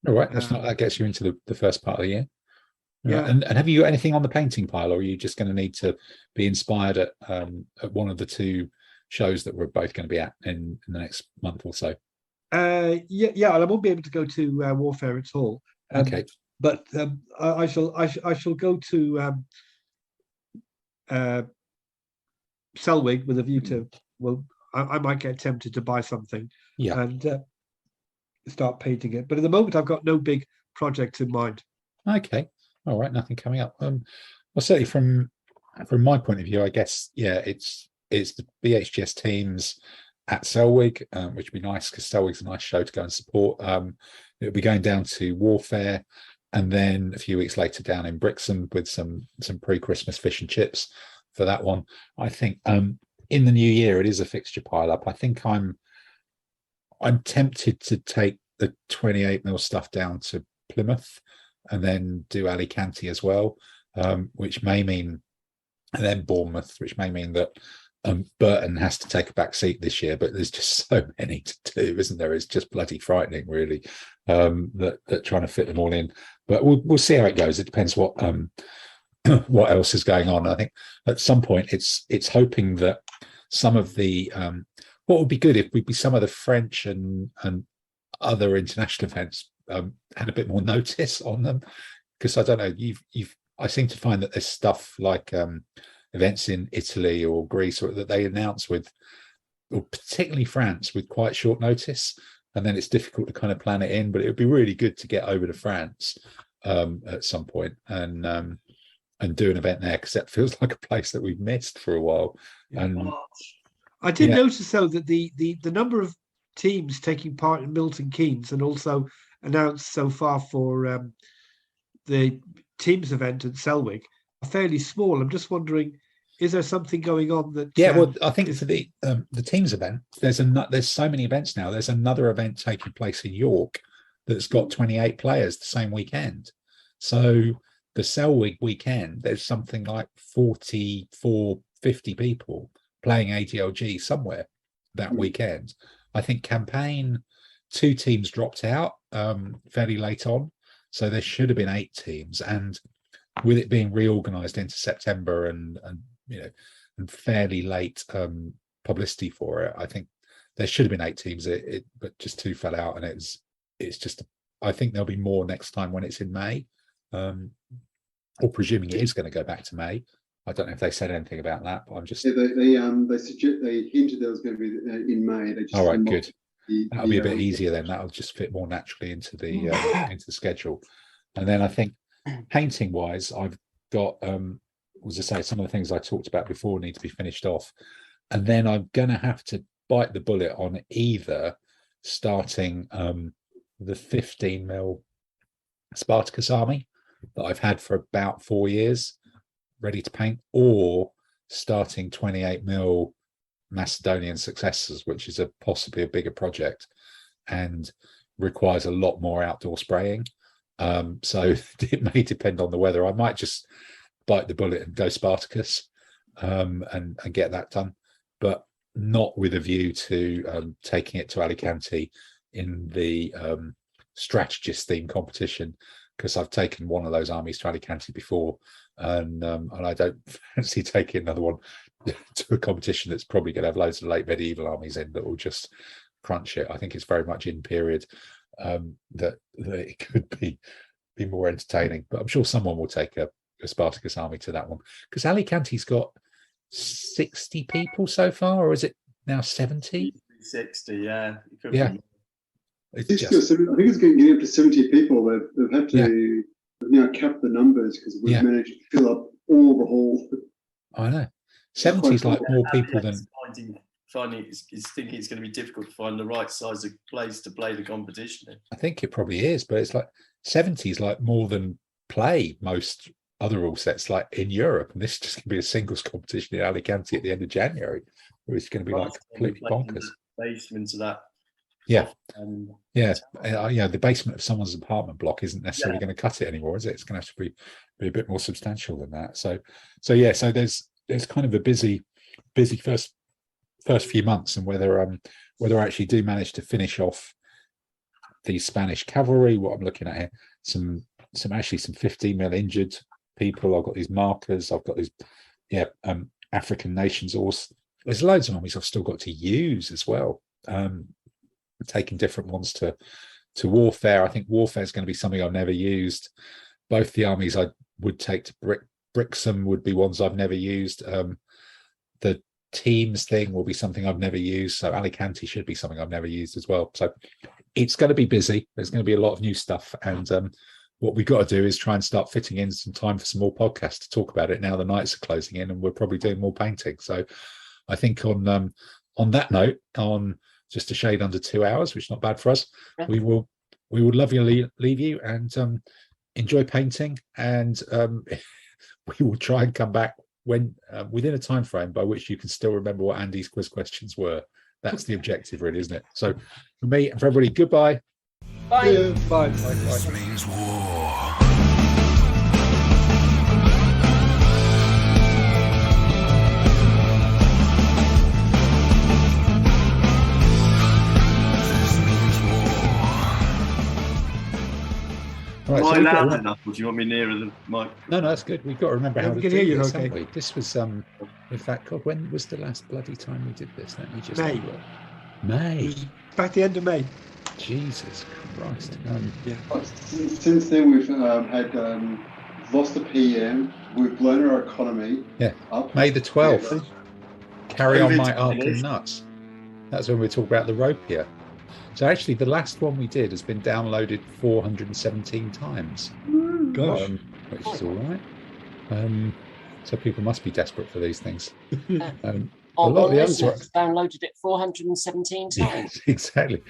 All right. That gets you into the first part of the year. Yeah. Right. And have you got anything on the painting pile, or are you just going to need to be inspired at one of the two shows that we're both going to be at in the next month or so? Yeah, I won't be able to go to Warfare at all. Okay. But I shall go to Selwyn with a view to, well, I might get tempted to buy something Yeah. and start painting it. But at the moment, I've got no big projects in mind. Okay. All right. Nothing coming up. Well, certainly from my point of view, I guess, yeah, it's the BHGS teams at Selwig, which would be nice because Selwig's a nice show to go and support. It'll be going down to Warfare, and then a few weeks later down in Brixham with some pre-Christmas fish and chips for that one. I think in the new year it is a fixture pile up. I think I'm tempted to take the 28mm stuff down to Plymouth and then do Alicante as well, which may mean, and then Bournemouth, which may mean that Burton has to take a back seat this year, but there's just so many to do, isn't there? It's just bloody frightening, really, that trying to fit them all in. But we'll see how it goes. It depends what what else is going on. I think at some point it's hoping that some of the what would be good if some of the French and other international events had a bit more notice on them, because I don't know, I seem to find that there's stuff like events in Italy or Greece or that they announce with, or particularly France, with quite short notice, and then it's difficult to kind of plan it in. But it would be really good to get over to France at some point and do an event there, because that feels like a place that we've missed for a while. And I did notice though that the number of teams taking part in Milton Keynes and also announced so far for the teams event at Selwig are fairly small. I'm just wondering, is there something going on that? Well, I think for the teams event, there's so many events now. There's another event taking place in York that's got 28 players the same weekend. So the Selwig weekend, there's something like 44, 50 people playing ADLG somewhere that weekend. I think Campaign, 2 teams dropped out fairly late on, so there should have been 8 teams. And with it being reorganised into September and and fairly late publicity for it, I think there should have been 8 teams. But just 2 fell out, and it's just. I think there'll be more next time when it's in May, or presuming it is going to go back to May. I don't know if they said anything about that, but I'm just. Yeah, they hinted there was going to be in May. They just all right, good. That'll be a bit easier then. That'll just fit more naturally into the schedule. And then I think painting wise, I've got as I say, some of the things I talked about before need to be finished off, and then I'm going to have to bite the bullet on either starting the 15mm Spartacus army that I've had for about 4 years ready to paint, or starting 28mm Macedonian successors, which is possibly a bigger project and requires a lot more outdoor spraying. So it may depend on the weather. I might just bite the bullet and go Spartacus and get that done, but not with a view to taking it to Alicante in the strategist theme competition, because I've taken one of those armies to Alicante before, and I don't fancy taking another one to a competition that's probably going to have loads of late medieval armies in that will just crunch it. I think it's very much in period that it could be more entertaining, but I'm sure someone will take a Spartacus army to that one, because Alicante's got 60 people so far, or is it now 70? 60, yeah. Yeah. I think it's getting up to 70 people. They've had to now cap the numbers because we've managed to fill up all the hall. I know. 70 is like more people than. He's thinking it's going to be difficult to find the right size of place to play the competition in. I think it probably is, but it's like 70 is like more than play most other rule sets like in Europe, and this is just going to be a singles competition in Alicante at the end of January, where it's going to be like completely bonkers. Basement to that. Yeah, the basement of someone's apartment block isn't necessarily going to cut it anymore, is it? It's going to have to be a bit more substantial than that. So there's kind of a busy first few months, and whether I actually do manage to finish off the Spanish cavalry. What I'm looking at here, some 15mm injured people. I've got these markers. I've got these African nations. Also, there's loads of armies I've still got to use as well. Taking different ones to Warfare. I think Warfare is going to be something I've never used. Both the armies I would take to Brixham would be ones I've never used. The teams thing will be something I've never used. So Alicante should be something I've never used as well. So it's going to be busy. There's going to be a lot of new stuff. And what we've got to do is try and start fitting in some time for some more podcasts to talk about it now the nights are closing in and we're probably doing more painting. So I think on on that note, on just a shade under 2 hours, which is not bad for us, Yeah. we would lovingly leave you and enjoy painting, and we will try and come back when within a time frame by which you can still remember what Andy's quiz questions were. That's the objective, really, isn't it? So for me and for everybody, goodbye. Bye. Yeah, bye. This means war. This means war. All right, Am so I we've got to loud rem- enough, or do you want me nearer the mic? No, that's good. We've got to remember Yeah, how we to can hear do you this, okay. haven't we? This was in fact, God, when was the last bloody time we did this? Let me just May. have a look. May. Back the end of May. Jesus Christ. Since then, we've had lost the PM. We've blown our economy. Yeah. Up. May the 12th. Carry on COVID my arc finished. and nuts. That's when we talk about the rope here. So actually, the last one we did has been downloaded 417 times, Gosh. which is all right. So people must be desperate for these things. A Our lot of the others listeners downloaded it 417 times. Yes, exactly.